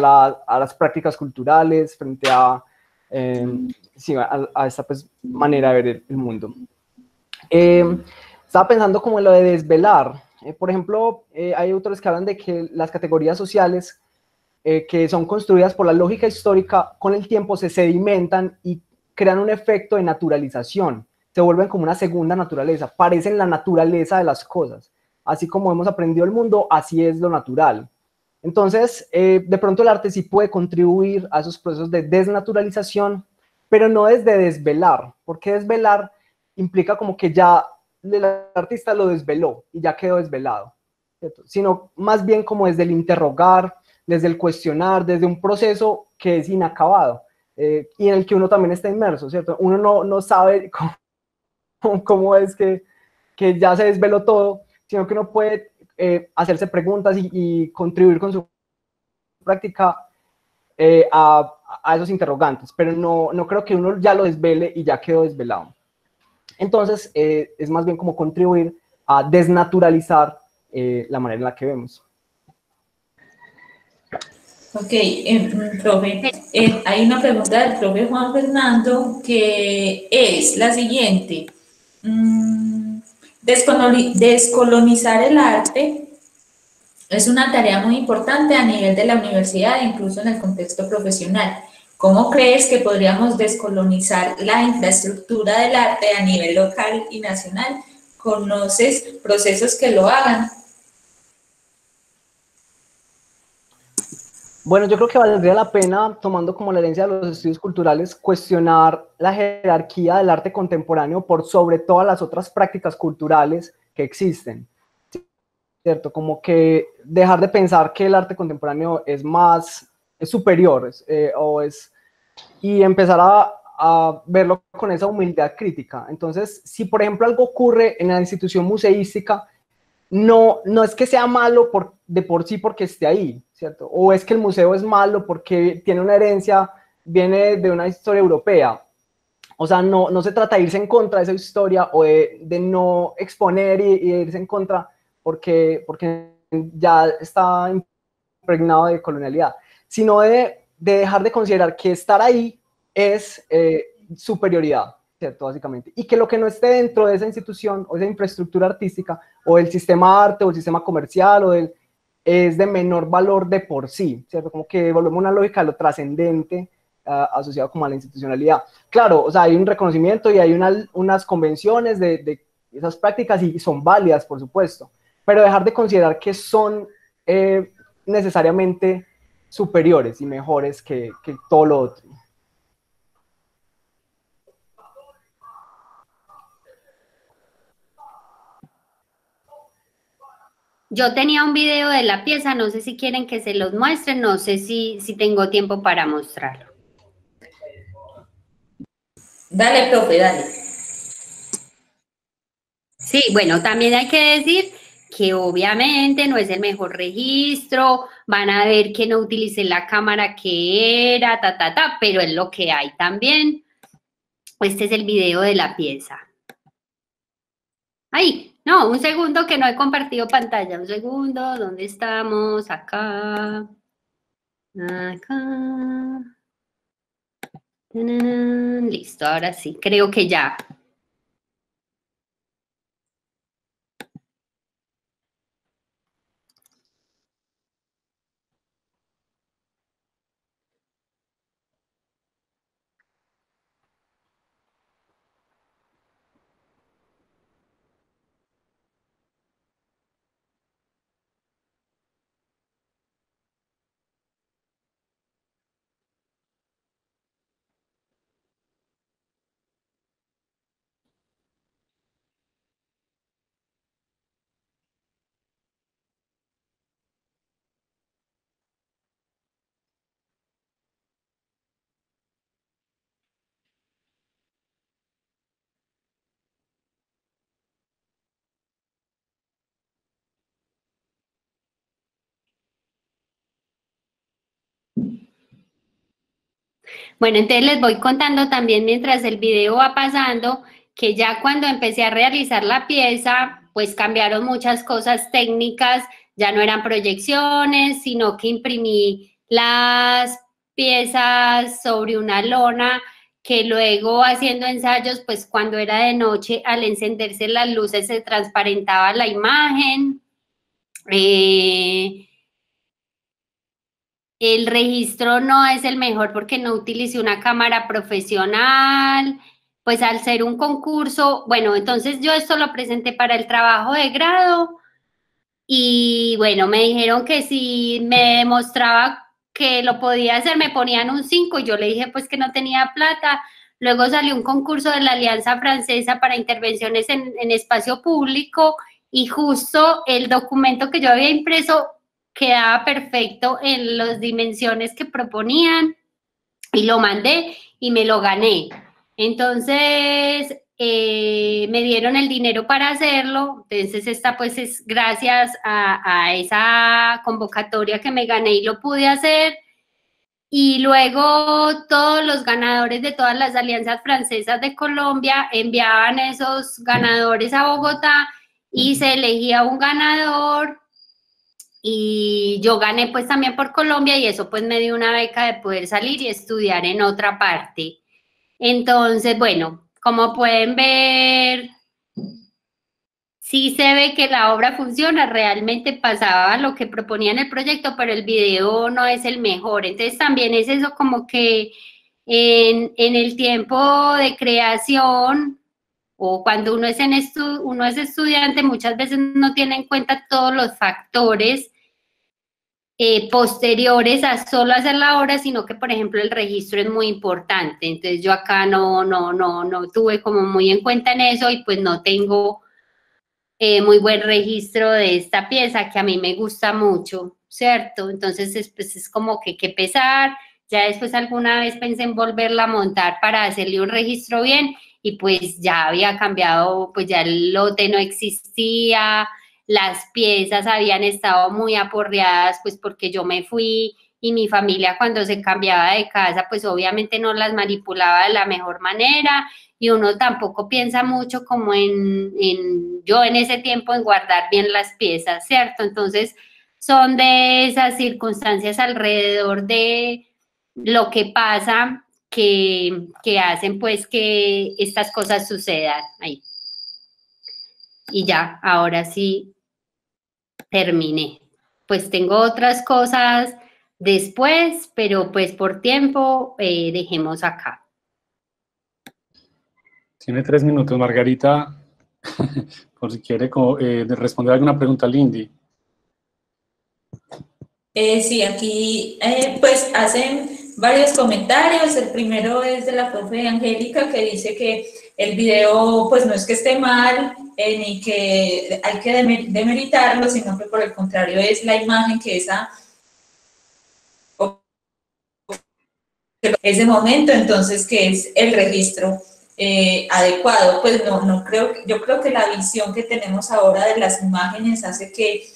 las prácticas culturales, frente a esta pues, manera de ver el mundo. Estaba pensando como en lo de desvelar. Por ejemplo, hay autores que hablan de que las categorías sociales que son construidas por la lógica histórica, con el tiempo se sedimentan y crean un efecto de naturalización. Se vuelven como una segunda naturaleza, parecen la naturaleza de las cosas. Así como hemos aprendido el mundo, así es lo natural. Entonces, de pronto el arte sí puede contribuir a esos procesos de desnaturalización, pero no desde desvelar, porque desvelar implica como que ya el artista lo desveló y ya quedó desvelado, ¿cierto? Sino más bien como desde el interrogar, desde el cuestionar, desde un proceso que es inacabado y en el que uno también está inmerso, ¿cierto? Uno no sabe cómo es que ya se desveló todo, sino que uno puede hacerse preguntas y contribuir con su práctica a esos interrogantes, pero no creo que uno ya lo desvele y ya quedó desvelado. Entonces, es más bien como contribuir a desnaturalizar la manera en la que vemos. Ok, profe, hay una pregunta del profe Juan Fernando que es la siguiente. Descolonizar el arte es una tarea muy importante a nivel de la universidad e incluso en el contexto profesional. ¿Cómo crees que podríamos descolonizar la infraestructura del arte a nivel local y nacional? ¿Conoces procesos que lo hagan? Bueno, yo creo que valdría la pena, tomando como la herencia de los estudios culturales, cuestionar la jerarquía del arte contemporáneo por sobre todas las otras prácticas culturales que existen, ¿cierto? Como que dejar de pensar que el arte contemporáneo es más, es superior, y empezar a verlo con esa humildad crítica. Entonces, si por ejemplo algo ocurre en la institución museística, no es que sea malo de por sí porque esté ahí, ¿cierto? O es que el museo es malo porque tiene una herencia, viene de una historia europea. O sea, no se trata de irse en contra de esa historia o de no exponer y de irse en contra porque ya está impregnado de colonialidad, sino de dejar de considerar que estar ahí es superioridad, ¿cierto? Básicamente. Y que lo que no esté dentro de esa institución o esa infraestructura artística o el sistema arte o el sistema comercial es de menor valor de por sí, ¿cierto? Como que volvemos a una lógica de lo trascendente asociado como a la institucionalidad. Claro, o sea, hay un reconocimiento y hay unas convenciones de esas prácticas y son válidas, por supuesto, pero dejar de considerar que son necesariamente superiores y mejores que todo lo otro. Yo tenía un video de la pieza, no sé si quieren que se los muestre, no sé si tengo tiempo para mostrarlo. Dale, profe, dale. Sí, bueno, también hay que decir que obviamente no es el mejor registro, van a ver que no utilicé la cámara que era, pero es lo que hay también. Este es el video de la pieza. Ahí, no, un segundo que no he compartido pantalla, un segundo, ¿dónde estamos? Acá, acá. Listo, ahora sí, creo que ya. Bueno, entonces les voy contando también mientras el video va pasando que ya cuando empecé a realizar la pieza, pues cambiaron muchas cosas técnicas, ya no eran proyecciones, sino que imprimí las piezas sobre una lona que luego haciendo ensayos, pues cuando era de noche, al encenderse las luces se transparentaba la imagen. El registro no es el mejor porque no utilicé una cámara profesional, pues al ser un concurso, bueno, entonces yo esto lo presenté para el trabajo de grado y bueno, me dijeron que si me demostraba que lo podía hacer, me ponían un 5 y yo le dije pues que no tenía plata. Luego salió un concurso de la Alianza Francesa para intervenciones en espacio público y justo el documento que yo había impreso quedaba perfecto en las dimensiones que proponían y lo mandé y me lo gané. Entonces, me dieron el dinero para hacerlo, entonces esta pues es gracias a esa convocatoria que me gané y lo pude hacer. Y luego todos los ganadores de todas las alianzas francesas de Colombia enviaban esos ganadores a Bogotá y se elegía un ganador y yo gané pues también por Colombia y eso pues me dio una beca de poder salir y estudiar en otra parte. Entonces, bueno, como pueden ver, sí se ve que la obra funciona, realmente pasaba lo que proponía en el proyecto, pero el video no es el mejor. Entonces también es eso como que en el tiempo de creación o cuando uno es, uno es estudiante, muchas veces no tiene en cuenta todos los factores posteriores a solo hacer la obra, sino que, por ejemplo, el registro es muy importante. Entonces yo acá no tuve como muy en cuenta en eso y pues no tengo muy buen registro de esta pieza que a mí me gusta mucho, ¿cierto? Entonces pues, es como que qué pesar. Ya después alguna vez pensé en volverla a montar para hacerle un registro bien y pues ya había cambiado, pues ya el lote no existía, las piezas habían estado muy aporreadas pues porque yo me fui y mi familia cuando se cambiaba de casa pues obviamente no las manipulaba de la mejor manera y uno tampoco piensa mucho como yo en ese tiempo en guardar bien las piezas, ¿cierto? Entonces son de esas circunstancias alrededor de lo que pasa que hacen pues que estas cosas sucedan ahí. Y ya, ahora sí terminé. Pues tengo otras cosas después, pero pues por tiempo dejemos acá. Tiene 3 minutos, Margarita, por si quiere responder alguna pregunta, Lindy. Sí, aquí pues hacen varios comentarios. El primero es de la profe Angélica que dice que el video pues no es que esté mal ni que hay que demeritarlo, sino que por el contrario es la imagen que ese momento, entonces que es el registro adecuado. Pues no creo, yo creo que la visión que tenemos ahora de las imágenes hace que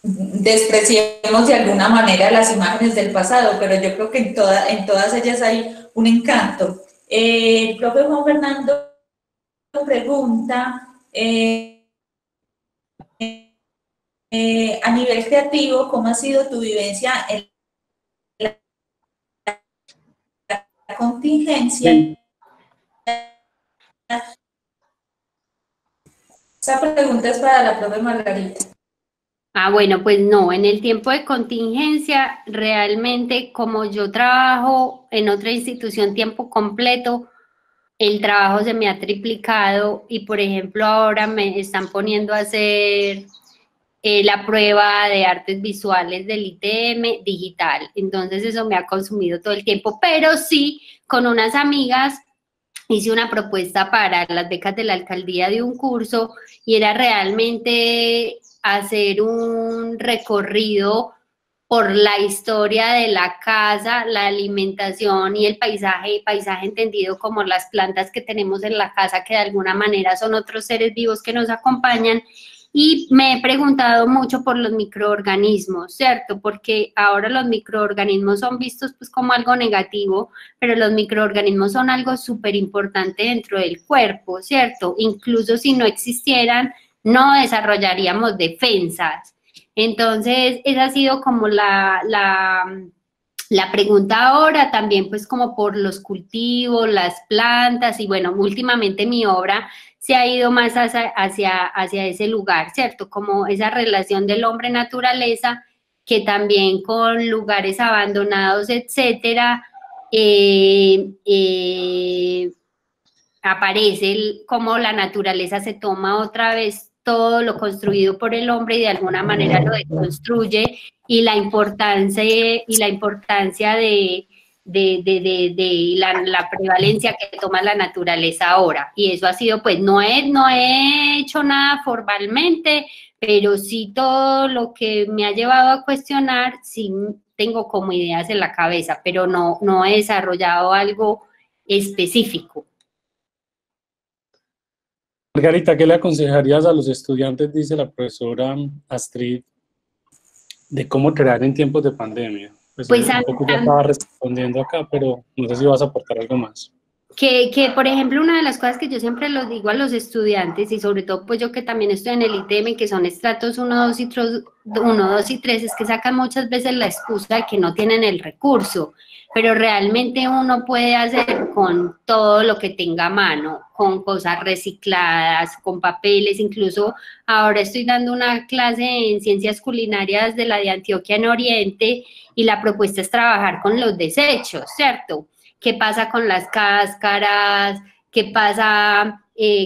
despreciemos de alguna manera las imágenes del pasado, pero yo creo que en todas ellas hay un encanto. El profe Juan Fernando pregunta, a nivel creativo, ¿cómo ha sido tu vivencia en la contingencia? Sí. Esa pregunta es para la profe Margarita. Ah, bueno, pues no, en el tiempo de contingencia, realmente como yo trabajo en otra institución tiempo completo, el trabajo se me ha triplicado y, por ejemplo, ahora me están poniendo a hacer la prueba de artes visuales del ITM digital. Entonces eso me ha consumido todo el tiempo, pero sí, con unas amigas hice una propuesta para las becas de la alcaldía de un curso y era realmente hacer un recorrido por la historia de la casa, la alimentación y el paisaje entendido como las plantas que tenemos en la casa, que de alguna manera son otros seres vivos que nos acompañan. Y me he preguntado mucho por los microorganismos, ¿cierto? Porque ahora los microorganismos son vistos pues como algo negativo, pero los microorganismos son algo súper importante dentro del cuerpo, ¿cierto? Incluso si no existieran, no desarrollaríamos defensas. Entonces, esa ha sido como la pregunta ahora, también pues como por los cultivos, las plantas, y bueno, últimamente mi obra se ha ido más hacia ese lugar, ¿cierto? Como esa relación del hombre-naturaleza, que también con lugares abandonados, etcétera, aparece como la naturaleza se toma otra vez todo lo construido por el hombre y de alguna manera lo deconstruye, y la importancia de la prevalencia que toma la naturaleza ahora. Y eso ha sido, pues, no he hecho nada formalmente, pero sí todo lo que me ha llevado a cuestionar, sí tengo como ideas en la cabeza, pero no he desarrollado algo específico. Margarita, ¿qué le aconsejarías a los estudiantes, dice la profesora Astrid, de cómo crear en tiempos de pandemia? Pues un poco ya estaba respondiendo acá, pero no sé si vas a aportar algo más. Que, por ejemplo, una de las cosas que yo siempre los digo a los estudiantes, y sobre todo pues yo que también estoy en el ITM, que son estratos 1, 2 y 3, es que sacan muchas veces la excusa de que no tienen el recurso, pero realmente uno puede hacer con todo lo que tenga a mano, con cosas recicladas, con papeles, incluso ahora estoy dando una clase en ciencias culinarias de la de Antioquia en Oriente, y la propuesta es trabajar con los desechos, ¿cierto? ¿Qué pasa con las cáscaras? ¿Qué pasa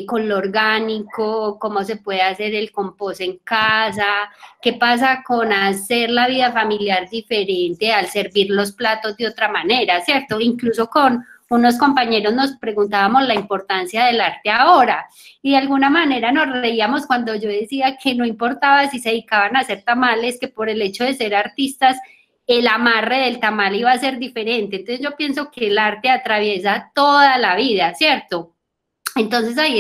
con lo orgánico? ¿Cómo se puede hacer el compost en casa? ¿Qué pasa con hacer la vida familiar diferente al servir los platos de otra manera, cierto? Incluso con unos compañeros nos preguntábamos la importancia del arte ahora y de alguna manera nos reíamos cuando yo decía que no importaba si se dedicaban a hacer tamales, que por el hecho de ser artistas el amarre del tamal iba a ser diferente. Entonces yo pienso que el arte atraviesa toda la vida, ¿cierto? Entonces ahí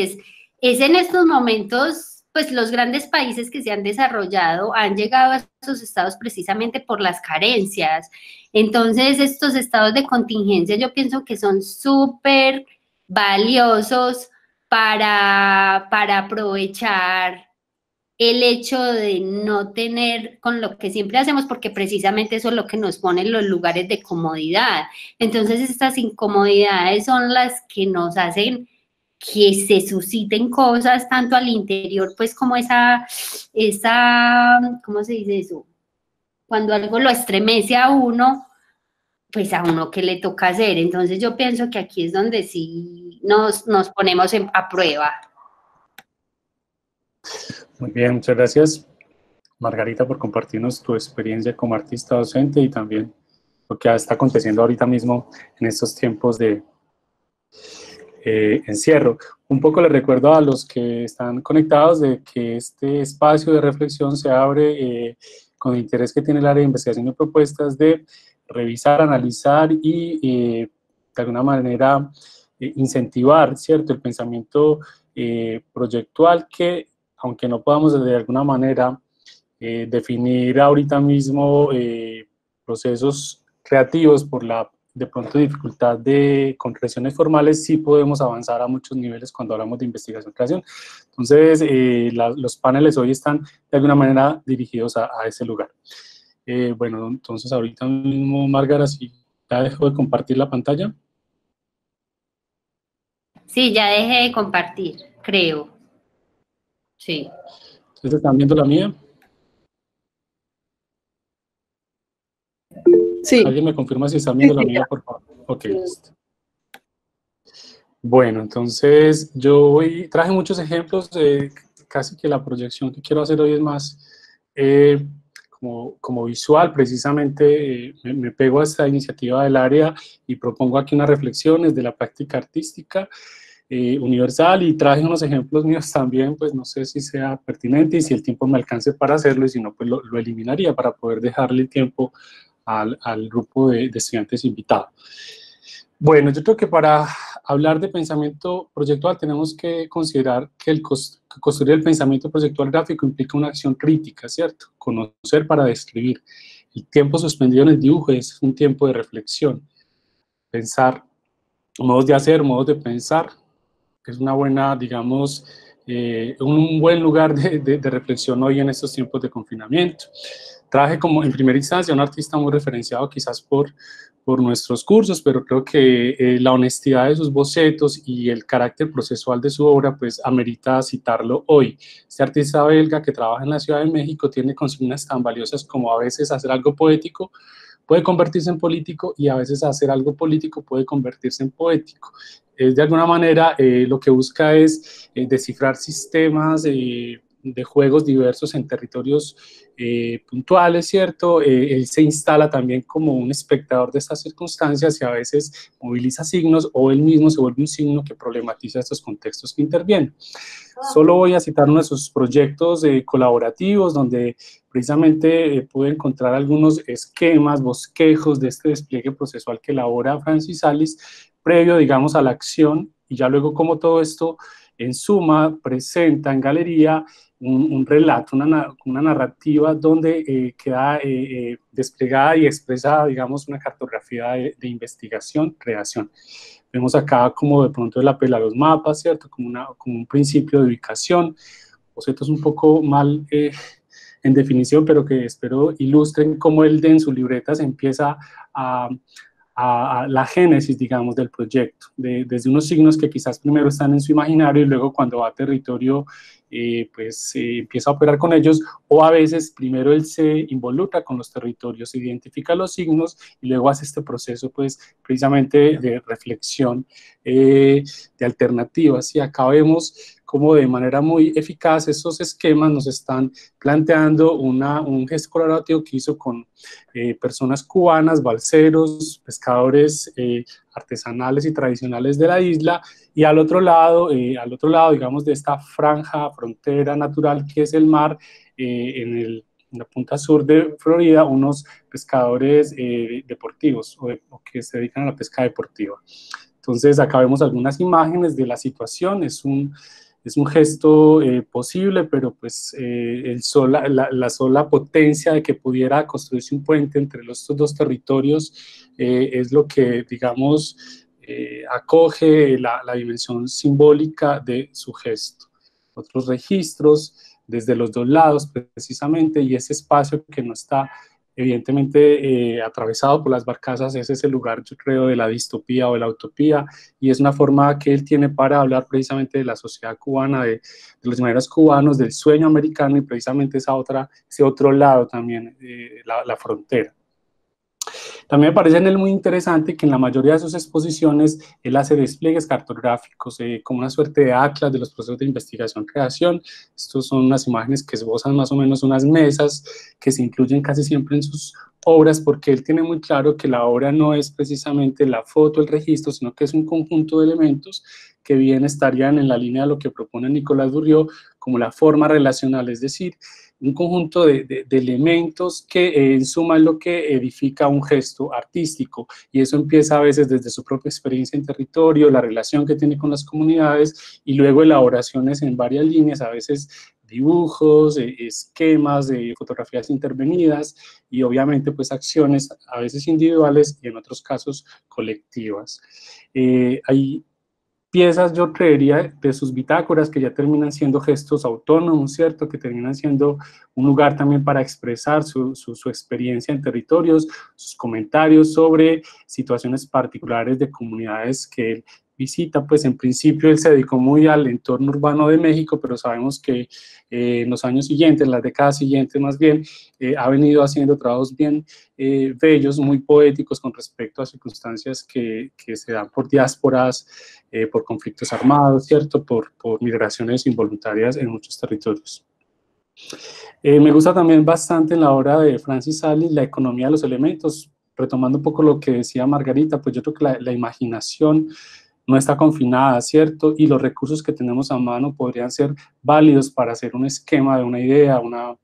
es en estos momentos, pues los grandes países que se han desarrollado han llegado a esos estados precisamente por las carencias. Entonces estos estados de contingencia yo pienso que son súper valiosos para aprovechar el hecho de no tener con lo que siempre hacemos, porque precisamente eso es lo que nos pone en los lugares de comodidad. Entonces, estas incomodidades son las que nos hacen que se susciten cosas tanto al interior, pues como ¿cómo se dice eso? Cuando algo lo estremece a uno, pues a uno que le toca hacer. Entonces, yo pienso que aquí es donde sí nos ponemos a prueba. Muy bien, muchas gracias, Margarita, por compartirnos tu experiencia como artista docente y también lo que está aconteciendo ahorita mismo en estos tiempos de encierro. Un poco les recuerdo a los que están conectados de que este espacio de reflexión se abre con el interés que tiene el área de investigación y propuestas de revisar, analizar y de alguna manera incentivar, ¿cierto?, el pensamiento proyectual que, aunque no podamos de alguna manera definir ahorita mismo procesos creativos por la de pronto dificultad de concreciones formales, sí podemos avanzar a muchos niveles cuando hablamos de investigación-creación. Entonces, los paneles hoy están de alguna manera dirigidos a ese lugar. Bueno, entonces ahorita mismo, Margarita, si ya dejó de compartir la pantalla. Sí, ya dejé de compartir, creo. Sí. ¿Ustedes están viendo la mía? Sí. ¿Alguien me confirma si están viendo la mía, por favor? Ok, listo. Bueno, entonces yo hoy traje muchos ejemplos, casi que la proyección que quiero hacer hoy es más como visual, precisamente me pego a esta iniciativa del área y propongo aquí unas reflexiones de la práctica artística universal y traje unos ejemplos míos también, pues no sé si sea pertinente y si el tiempo me alcance para hacerlo y si no, pues lo eliminaría para poder dejarle tiempo al grupo de estudiantes invitados. Bueno, yo creo que para hablar de pensamiento proyectual tenemos que considerar que construir el pensamiento proyectual gráfico implica una acción crítica, ¿cierto? Conocer para describir. El tiempo suspendido en el dibujo es un tiempo de reflexión. Pensar, modos de hacer, modos de pensar, es una buena, digamos, un buen lugar de reflexión hoy en estos tiempos de confinamiento. Traje como en primera instancia un artista muy referenciado quizás por nuestros cursos, pero creo que la honestidad de sus bocetos y el carácter procesual de su obra pues amerita citarlo hoy. Este artista belga que trabaja en la Ciudad de México tiene consignas tan valiosas como a veces hacer algo poético puede convertirse en político y a veces hacer algo político puede convertirse en poético. De alguna manera lo que busca es descifrar sistemas de juegos diversos en territorios puntuales, ¿cierto? Él se instala también como un espectador de estas circunstancias y a veces moviliza signos o él mismo se vuelve un signo que problematiza estos contextos que intervienen. Solo voy a citar uno de sus proyectos colaborativos donde precisamente pude encontrar algunos esquemas, bosquejos de este despliegue procesual que elabora Francis Alice previo, digamos, a la acción y ya luego como todo esto en suma presenta en galería un relato, una narrativa donde queda desplegada y expresa, digamos, una cartografía de investigación, creación. Vemos acá como de pronto el apelo a los mapas, ¿cierto? Como un principio de ubicación, bocetos un poco mal en definición, pero que espero ilustren cómo él en su libreta se empieza a la génesis, digamos, del proyecto, desde unos signos que quizás primero están en su imaginario y luego cuando va a territorio, pues empieza a operar con ellos, o a veces primero él se involucra con los territorios, identifica los signos y luego hace este proceso, pues, precisamente de reflexión, de alternativas, y acá vemos como de manera muy eficaz esos esquemas nos están planteando un gesto colaborativo que hizo con personas cubanas, balseros, pescadores artesanales y tradicionales de la isla, y al otro lado, digamos, de esta franja, frontera natural que es el mar, en la punta sur de Florida, unos pescadores deportivos o que se dedican a la pesca deportiva. Entonces, acá vemos algunas imágenes de la situación, es un gesto posible, pero pues la sola potencia de que pudiera construirse un puente entre estos dos territorios es lo que, digamos, acoge la dimensión simbólica de su gesto. Otros registros desde los dos lados precisamente, y ese espacio que no está evidentemente atravesado por las barcazas, ese es el lugar, yo creo, de la distopía o de la utopía, y es una forma que él tiene para hablar precisamente de la sociedad cubana, de los imaginarios cubanos, del sueño americano, y precisamente ese otro lado también, la frontera. También me parece en él muy interesante que en la mayoría de sus exposiciones él hace despliegues cartográficos, como una suerte de atlas de los procesos de investigación-creación. Estos son unas imágenes que esbozan más o menos unas mesas que se incluyen casi siempre en sus obras, porque él tiene muy claro que la obra no es precisamente la foto, el registro, sino que es un conjunto de elementos que bien estarían en la línea de lo que propone Nicolás Bourriaud como la forma relacional, es decir, un conjunto de elementos que en suma es lo que edifica un gesto artístico, y eso empieza a veces desde su propia experiencia en territorio, la relación que tiene con las comunidades, y luego elaboraciones en varias líneas, a veces dibujos, esquemas, fotografías intervenidas, y obviamente pues acciones a veces individuales y en otros casos colectivas. Hay piezas, yo creería, de sus bitácoras que ya terminan siendo gestos autónomos, ¿cierto? Que terminan siendo un lugar también para expresar su experiencia en territorios, sus comentarios sobre situaciones particulares de comunidades que él visita. Pues en principio él se dedicó muy al entorno urbano de México, pero sabemos que en los años siguientes, las décadas siguientes más bien, ha venido haciendo trabajos bien bellos, muy poéticos con respecto a circunstancias que se dan por diásporas, por conflictos armados, ¿cierto? Por migraciones involuntarias en muchos territorios. Me gusta también bastante en la obra de Francis Allis la economía de los elementos, retomando un poco lo que decía Margarita, pues yo creo que la imaginación no está confinada, ¿cierto? Y los recursos que tenemos a mano podrían ser válidos para hacer un esquema de una idea, una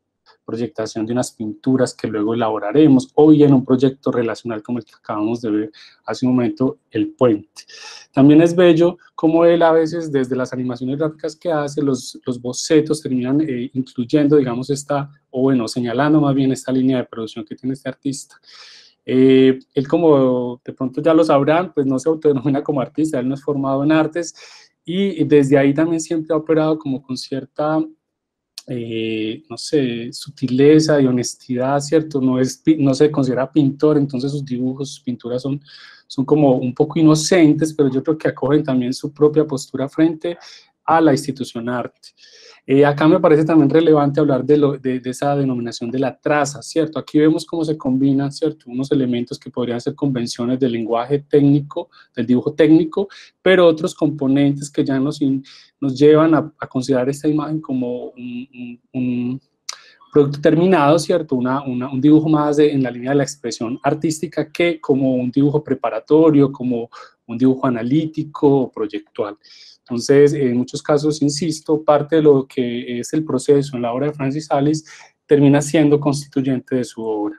proyectación de unas pinturas que luego elaboraremos, o bien un proyecto relacional como el que acabamos de ver hace un momento, el puente. También es bello como él a veces desde las animaciones gráficas que hace, los bocetos terminan incluyendo, digamos, señalando más bien esta línea de producción que tiene este artista. Él, como de pronto ya lo sabrán, pues no se autodenomina como artista, él no es formado en artes, y desde ahí también siempre ha operado como con cierta no sé, sutileza y honestidad, ¿cierto? No se considera pintor, entonces sus dibujos, sus pinturas son como un poco inocentes, pero yo creo que acogen también su propia postura frente a la institución arte. Acá me parece también relevante hablar de esa denominación de la traza, ¿cierto? Aquí vemos cómo se combinan, ¿cierto? Unos elementos que podrían ser convenciones del lenguaje técnico, del dibujo técnico, pero otros componentes que ya nos llevan a considerar esta imagen como un producto terminado, ¿cierto? Un dibujo más en la línea de la expresión artística que como un dibujo preparatorio, como un dibujo analítico o proyectual. Entonces, en muchos casos, insisto, parte de lo que es el proceso en la obra de Francis Allis termina siendo constituyente de su obra.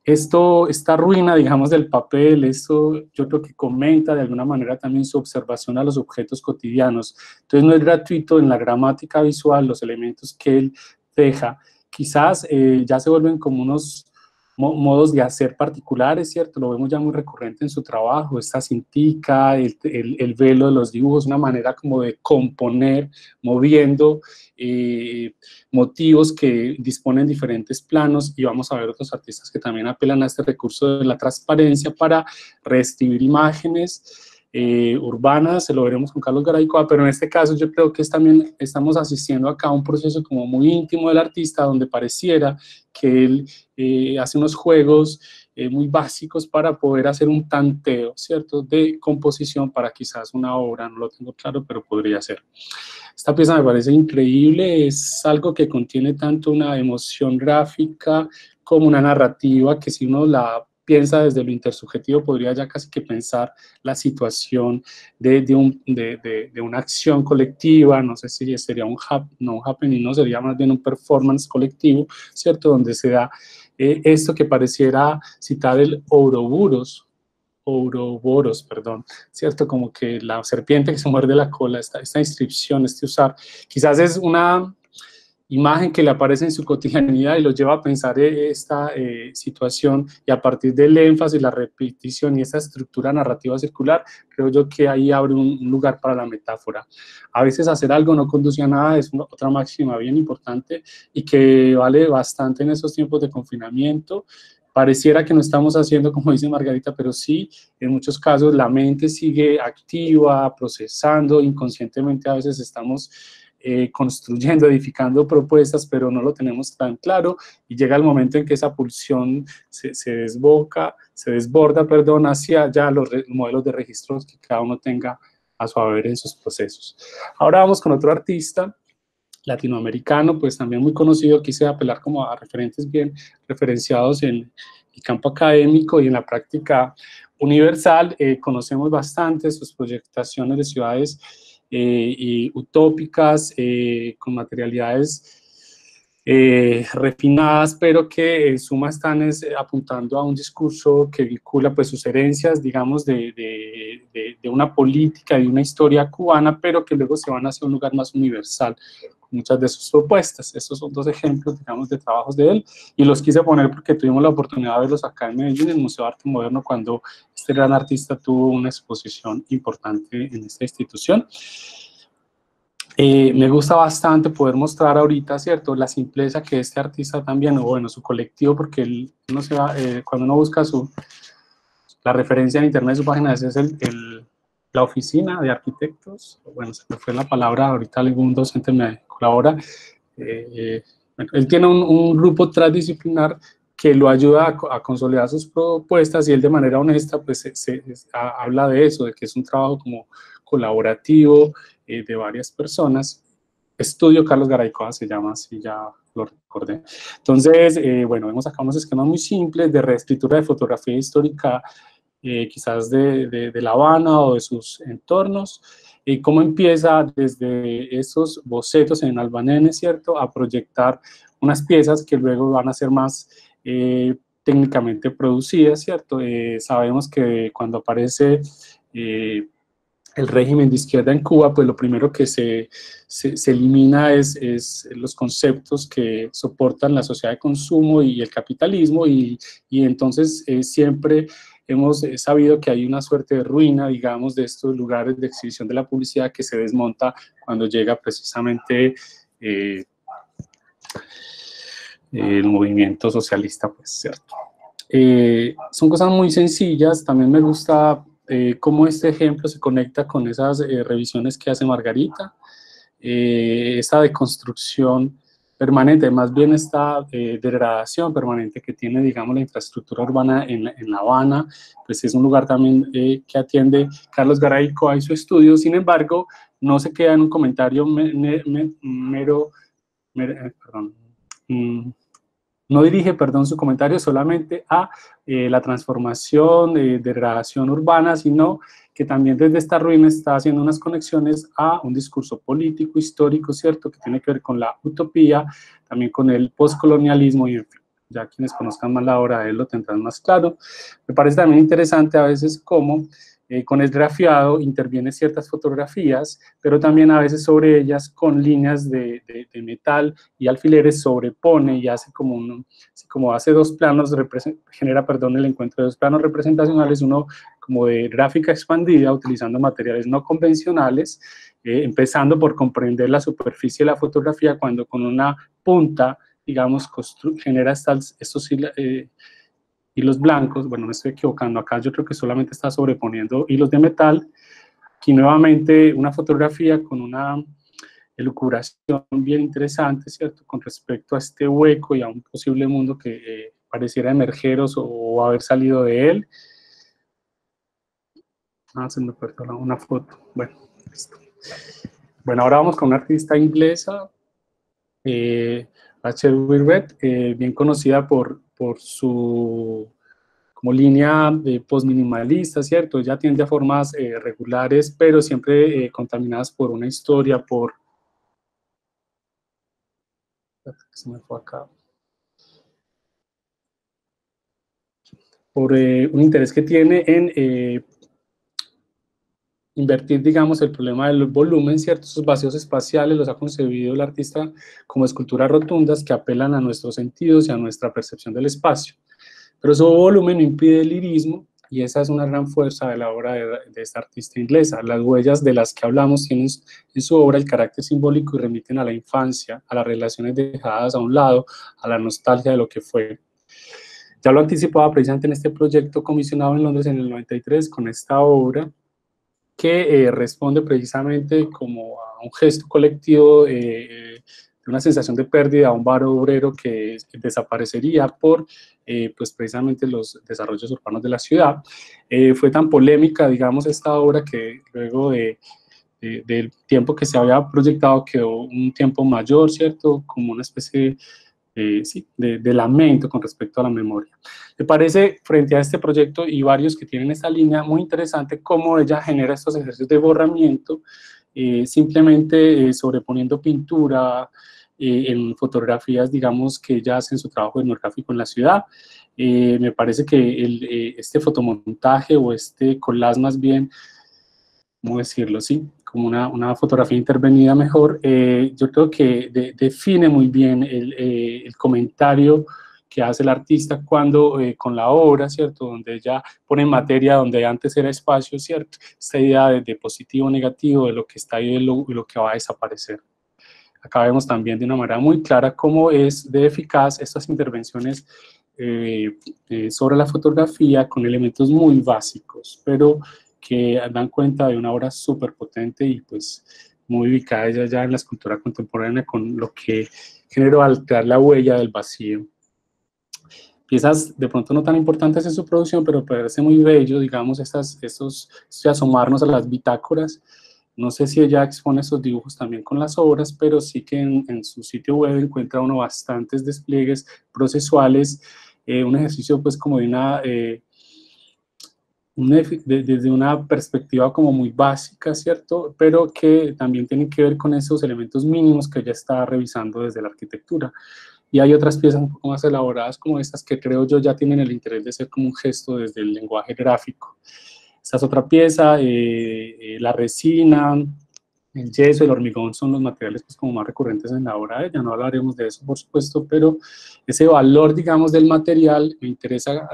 Esta ruina, digamos, del papel, esto yo creo que comenta de alguna manera también su observación a los objetos cotidianos. Entonces no es gratuito en la gramática visual, los elementos que él deja, quizás ya se vuelven como unos modos de hacer particulares, ¿cierto? Lo vemos ya muy recurrente en su trabajo, esta cintica, el velo de los dibujos, una manera como de componer, moviendo motivos que disponen diferentes planos, y vamos a ver otros artistas que también apelan a este recurso de la transparencia para reescribir imágenes urbanas. Se lo veremos con Carlos Garaycoa, pero en este caso yo creo que también estamos asistiendo acá a un proceso como muy íntimo del artista, donde pareciera que él hace unos juegos muy básicos para poder hacer un tanteo, ¿cierto?, de composición para quizás una obra, no lo tengo claro, pero podría ser. Esta pieza me parece increíble, es algo que contiene tanto una emoción gráfica como una narrativa, que si uno la piensa desde lo intersubjetivo, podría ya casi que pensar la situación de una acción colectiva, no sé si sería un happening, no, sería más bien un performance colectivo, ¿cierto?, donde se da esto que pareciera citar el Ouroboros, perdón, ¿cierto? Como que la serpiente que se muerde la cola, esta inscripción, este usar, quizás es una imagen que le aparece en su cotidianidad y lo lleva a pensar esta situación, y a partir del énfasis, la repetición y esa estructura narrativa circular, creo yo que ahí abre un lugar para la metáfora. A veces hacer algo no conduce a nada, es otra máxima bien importante y que vale bastante en esos tiempos de confinamiento. Pareciera que no estamos haciendo, como dice Margarita, pero sí, en muchos casos la mente sigue activa, procesando, inconscientemente a veces estamos construyendo, edificando propuestas, pero no lo tenemos tan claro, y llega el momento en que esa pulsión se desborda, perdón, hacia ya los modelos de registros que cada uno tenga a su haber en sus procesos. Ahora vamos con otro artista latinoamericano, pues también muy conocido. Quise apelar como a referentes bien referenciados en el campo académico y en la práctica universal. Conocemos bastante sus proyectaciones de ciudades y utópicas, con materialidades refinadas, pero que en suma están apuntando a un discurso que vincula pues sus herencias, digamos, de una política y una historia cubana, pero que luego se van hacia un lugar más universal, muchas de sus propuestas. Estos son dos ejemplos, digamos, de trabajos de él, y los quise poner porque tuvimos la oportunidad de verlos acá en Medellín, en el Museo de Arte Moderno, cuando este gran artista tuvo una exposición importante en esta institución. Me gusta bastante poder mostrar ahorita, ¿cierto?, la simpleza que este artista también, o bueno, su colectivo, porque cuando uno busca la referencia en internet de su página, esa es la oficina de arquitectos, bueno, se me fue la palabra, ahorita algún docente me colabora. Él tiene un grupo transdisciplinar que lo ayuda a consolidar sus propuestas, y él de manera honesta pues habla de eso, de que es un trabajo como colaborativo de varias personas. Estudio Carlos Garaycoa se llama, así ya lo recordé. Entonces, bueno, vemos acá unos esquemas muy simples de reescritura de fotografía histórica, quizás de La Habana o de sus entornos, y cómo empieza desde esos bocetos en albanene, ¿cierto?, a proyectar unas piezas que luego van a ser más técnicamente producidas, ¿cierto? Sabemos que cuando aparece el régimen de izquierda en Cuba, pues lo primero que se elimina es los conceptos que soportan la sociedad de consumo y el capitalismo, y entonces siempre hemos sabido que hay una suerte de ruina, digamos, de estos lugares de exhibición de la publicidad que se desmonta cuando llega precisamente el movimiento socialista, pues, ¿cierto? Son cosas muy sencillas. También me gusta cómo este ejemplo se conecta con esas revisiones que hace Margarita, esta deconstrucción permanente, más bien esta degradación permanente que tiene, digamos, la infraestructura urbana en La Habana, pues es un lugar también que atiende Carlos Garaycoa y su estudio. Sin embargo, no se queda en un comentario no dirige, su comentario solamente a la transformación, degradación urbana, sino que también desde esta ruina está haciendo unas conexiones a un discurso político, histórico, ¿cierto?, que tiene que ver con la utopía, también con el postcolonialismo, y en fin, ya quienes conozcan más la obra de él lo tendrán más claro. Me parece también interesante a veces cómo con esgrafiado, interviene ciertas fotografías, pero también a veces sobre ellas con líneas de metal y alfileres sobrepone y hace como hace dos planos, genera, perdón, el encuentro de dos planos representacionales, uno como de gráfica expandida utilizando materiales no convencionales, empezando por comprender la superficie de la fotografía cuando con una punta, digamos, genera estos hilos blancos. Bueno, me estoy equivocando, acá yo creo que solamente está sobreponiendo hilos de metal. Aquí nuevamente una fotografía con una elucubración bien interesante, ¿cierto?, con respecto a este hueco y a un posible mundo que pareciera emerger o haber salido de él. Se me perdió una foto. Bueno, listo. Bueno, ahora vamos con una artista inglesa, Rachel Whitbread, bien conocida por su como línea post-minimalista, ¿cierto? Ella tiende a formas regulares, pero siempre contaminadas por una historia, se me fue acá. Por un interés que tiene en invertir, digamos, el problema del volumen, ¿cierto? Esos vacíos espaciales los ha concebido el artista como esculturas rotundas que apelan a nuestros sentidos y a nuestra percepción del espacio. Pero su volumen no impide el lirismo, y esa es una gran fuerza de la obra de esta artista inglesa. Las huellas de las que hablamos tienen en su obra el carácter simbólico y remiten a la infancia, a las relaciones dejadas a un lado, a la nostalgia de lo que fue. Ya lo anticipaba precisamente en este proyecto comisionado en Londres en el 93 con esta obra, que responde precisamente como a un gesto colectivo de una sensación de pérdida a un barrio obrero que desaparecería por pues precisamente los desarrollos urbanos de la ciudad. Fue tan polémica, digamos, esta obra que luego del tiempo que se había proyectado quedó un tiempo mayor, ¿cierto?, como una especie de lamento con respecto a la memoria. Me parece, frente a este proyecto y varios que tienen esta línea, muy interesante cómo ella genera estos ejercicios de borramiento, simplemente sobreponiendo pintura en fotografías, digamos, que ella hace en su trabajo etnográfico en la ciudad. Me parece que este fotomontaje o este collage más bien, ¿cómo decirlo? Sí, como una fotografía intervenida mejor, yo creo que define muy bien el comentario que hace el artista cuando con la obra, ¿cierto?, donde ella pone en materia donde antes era espacio, ¿cierto?, esta idea de positivo, negativo, de lo que está ahí y lo que va a desaparecer. Acá vemos también de una manera muy clara cómo es de eficaz estas intervenciones sobre la fotografía con elementos muy básicos, pero que dan cuenta de una obra súper potente y pues muy ubicada ya en la escultura contemporánea con lo que generó al crear la huella del vacío. Piezas de pronto no tan importantes en su producción, pero parece muy bello, digamos, asomarnos a las bitácoras. No sé si ella expone esos dibujos también con las obras, pero sí que en su sitio web encuentra uno bastantes despliegues procesuales, un ejercicio pues como de desde una perspectiva como muy básica, ¿cierto?, pero que también tienen que ver con esos elementos mínimos que ella está revisando desde la arquitectura. Y hay otras piezas un poco más elaboradas como estas que creo yo ya tienen el interés de ser como un gesto desde el lenguaje gráfico. Esta es otra pieza, la resina, el yeso, el hormigón son los materiales pues como más recurrentes en la obra de ella, no hablaremos de eso por supuesto, pero ese valor, digamos, del material me interesa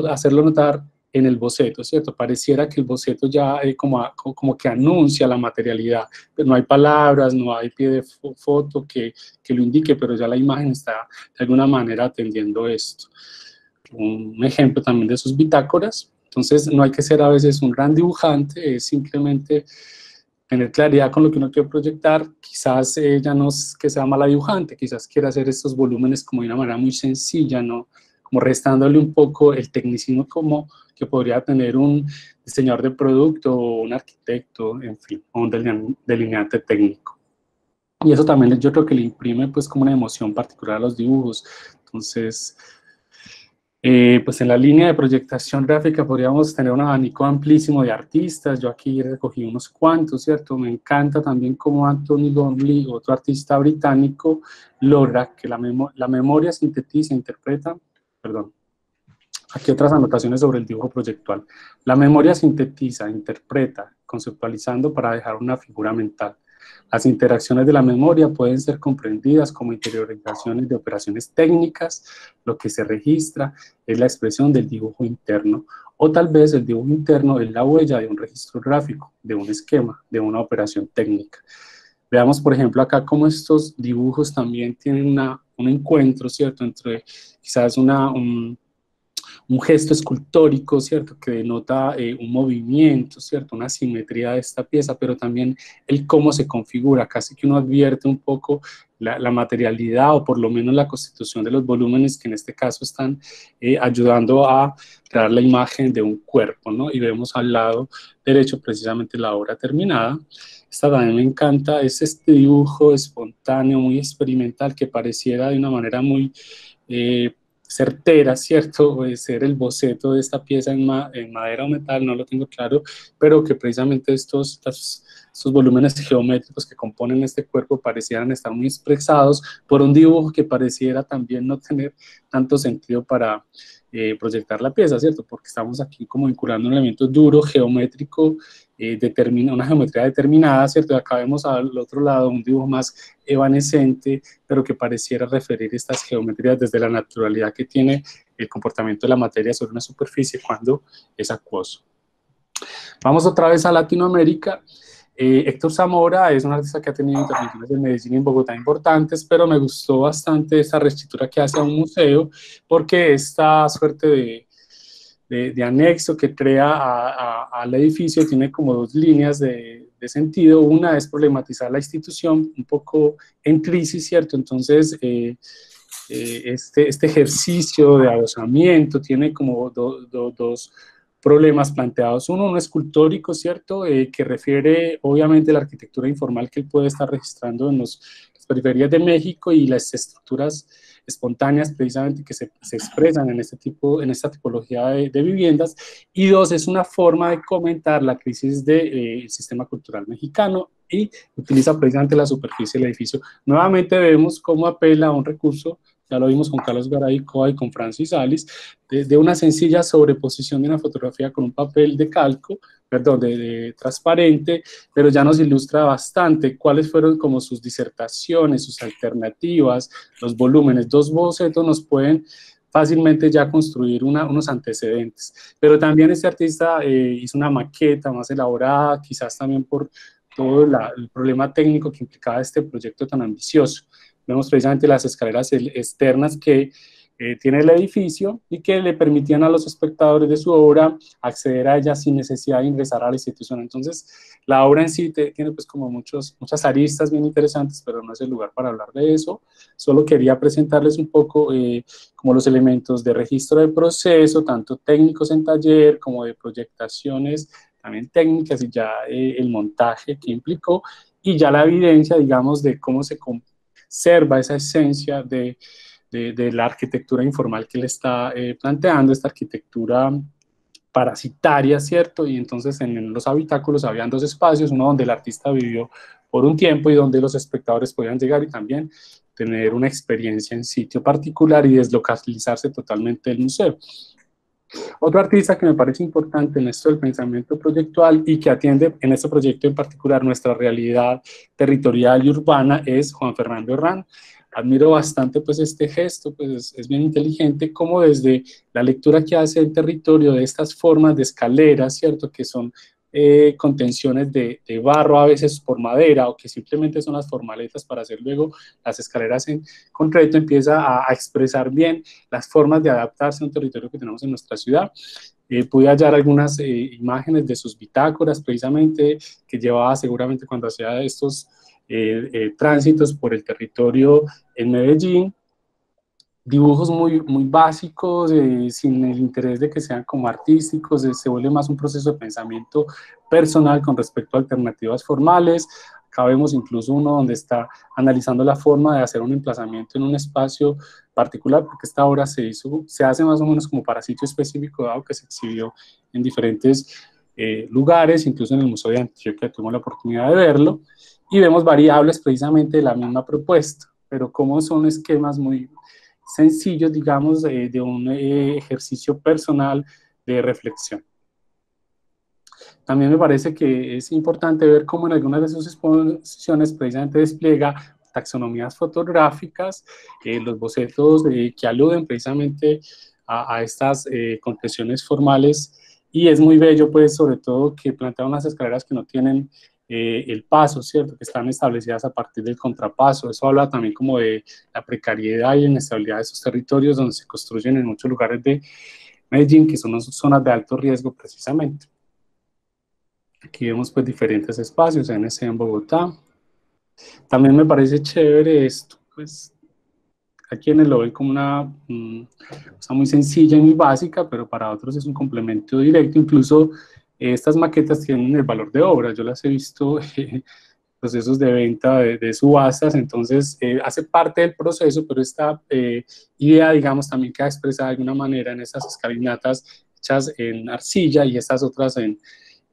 hacerlo notar en el boceto, ¿cierto? Pareciera que el boceto ya como que anuncia la materialidad, pero no hay palabras, no hay pie de foto que lo indique, pero ya la imagen está de alguna manera atendiendo esto. Un ejemplo también de sus bitácoras. Entonces no hay que ser a veces un gran dibujante, es simplemente tener claridad con lo que uno quiere proyectar. Quizás ella no es que sea mala dibujante, quizás quiera hacer estos volúmenes como de una manera muy sencilla, ¿no?, como restándole un poco el tecnicismo como que podría tener un diseñador de producto o un arquitecto, en fin, o un delineante técnico. Y eso también yo creo que le imprime pues como una emoción particular a los dibujos. Entonces, pues en la línea de proyectación gráfica podríamos tener un abanico amplísimo de artistas. Yo aquí recogí unos cuantos, ¿cierto? Me encanta también cómo Anthony Gormley, otro artista británico, logra que la memoria sintetiza, interpreta, Aquí otras anotaciones sobre el dibujo proyectual. La memoria sintetiza, interpreta, conceptualizando para dejar una figura mental. Las interacciones de la memoria pueden ser comprendidas como interiorizaciones de operaciones técnicas. Lo que se registra es la expresión del dibujo interno, o tal vez el dibujo interno es la huella de un registro gráfico, de un esquema, de una operación técnica. Veamos, por ejemplo, acá cómo estos dibujos también tienen un encuentro, ¿cierto?, entre quizás un gesto escultórico, ¿cierto?, que denota un movimiento, ¿cierto?, una simetría de esta pieza, pero también el cómo se configura, casi que uno advierte un poco la materialidad, o por lo menos la constitución de los volúmenes, que en este caso están ayudando a crear la imagen de un cuerpo, ¿no? Y vemos al lado derecho precisamente la obra terminada. Esta también me encanta, es este dibujo espontáneo, muy experimental, que pareciera de una manera muy certera, ¿cierto? Puede ser el boceto de esta pieza en madera o metal, no lo tengo claro, pero que precisamente estos volúmenes geométricos que componen este cuerpo parecieran estar muy expresados por un dibujo que pareciera también no tener tanto sentido para proyectar la pieza, ¿cierto? Porque estamos aquí como vinculando un elemento duro, geométrico, una geometría determinada, ¿cierto? Y acá vemos al otro lado un dibujo más evanescente, pero que pareciera referir estas geometrías desde la naturalidad que tiene el comportamiento de la materia sobre una superficie cuando es acuoso. Vamos otra vez a Latinoamérica. Héctor Zamora es un artista que ha tenido intervenciones en Medellín y en Bogotá importantes, pero me gustó bastante esta reescritura que hace a un museo, porque esta suerte de anexo que crea al edificio tiene como dos líneas de sentido. Una es problematizar la institución un poco en crisis, ¿cierto? Entonces, este ejercicio de adosamiento tiene como dos problemas planteados. Uno escultórico, ¿cierto?, que refiere obviamente a la arquitectura informal que él puede estar registrando en las periferias de México, y las estructuras espontáneas precisamente que se expresan en esta tipología de viviendas. Y dos, es una forma de comentar la crisis del sistema cultural mexicano, y utiliza precisamente la superficie del edificio. Nuevamente vemos cómo apela a un recurso, ya lo vimos con Carlos Garay Coa y con Francis Alice, de una sencilla sobreposición de una fotografía con un papel de calco, perdón, de transparente, pero ya nos ilustra bastante cuáles fueron como sus disertaciones, sus alternativas, los volúmenes. Dos bocetos nos pueden fácilmente ya construir unos antecedentes, pero también este artista hizo una maqueta más elaborada, quizás también por todo el problema técnico que implicaba este proyecto tan ambicioso. Vemos precisamente las escaleras externas que tiene el edificio y que le permitían a los espectadores de su obra acceder a ella sin necesidad de ingresar a la institución. Entonces, la obra en sí tiene pues como muchas aristas bien interesantes, pero no es el lugar para hablar de eso. Solo quería presentarles un poco como los elementos de registro del proceso, tanto técnicos en taller como de proyectaciones también técnicas, y ya el montaje que implicó, y ya la evidencia, digamos, de cómo se conserva esa esencia de la arquitectura informal que le está planteando, esta arquitectura parasitaria, ¿cierto? Y entonces en los habitáculos habían dos espacios, uno donde el artista vivió por un tiempo y donde los espectadores podían llegar y también tener una experiencia en sitio particular y deslocalizarse totalmente del museo. Otro artista que me parece importante en esto del pensamiento proyectual y que atiende en este proyecto en particular nuestra realidad territorial y urbana es Juan Fernando Herrán. Admiro bastante pues este gesto, pues es bien inteligente, como desde la lectura que hace del territorio, de estas formas de escaleras, ¿cierto?, que son contenciones de barro, a veces por madera, o que simplemente son las formaletas para hacer luego las escaleras en concreto, empieza a expresar bien las formas de adaptarse a un territorio que tenemos en nuestra ciudad. Pude hallar algunas imágenes de sus bitácoras, precisamente, que llevaba seguramente cuando hacía estos tránsitos por el territorio en Medellín. Dibujos muy básicos, sin el interés de que sean como artísticos, se vuelve más un proceso de pensamiento personal con respecto a alternativas formales. Acá vemos incluso uno donde está analizando la forma de hacer un emplazamiento en un espacio particular, porque esta obra se hace más o menos como para sitio específico, dado que se exhibió en diferentes lugares, incluso en el Museo de Antioquia tuvimos la oportunidad de verlo, y vemos variables precisamente de la misma propuesta, pero como son esquemas muy sencillos, digamos, de un ejercicio personal de reflexión. También me parece que es importante ver cómo en algunas de sus exposiciones precisamente despliega taxonomías fotográficas, los bocetos que aluden precisamente a estas concreciones formales, y es muy bello, pues, sobre todo que plantea unas escaleras que no tienen el paso, ¿cierto?, que están establecidas a partir del contrapaso. Eso habla también como de la precariedad y inestabilidad de esos territorios donde se construyen en muchos lugares de Medellín, que son zonas de alto riesgo precisamente. Aquí vemos pues diferentes espacios, en Bogotá. También me parece chévere esto, pues aquí en el lo ven como una cosa muy sencilla y muy básica, pero para otros es un complemento directo. Incluso estas maquetas tienen el valor de obra, yo las he visto en procesos de venta de subastas, entonces hace parte del proceso, pero esta idea, digamos, también queda expresada de alguna manera en estas escalinatas hechas en arcilla y estas otras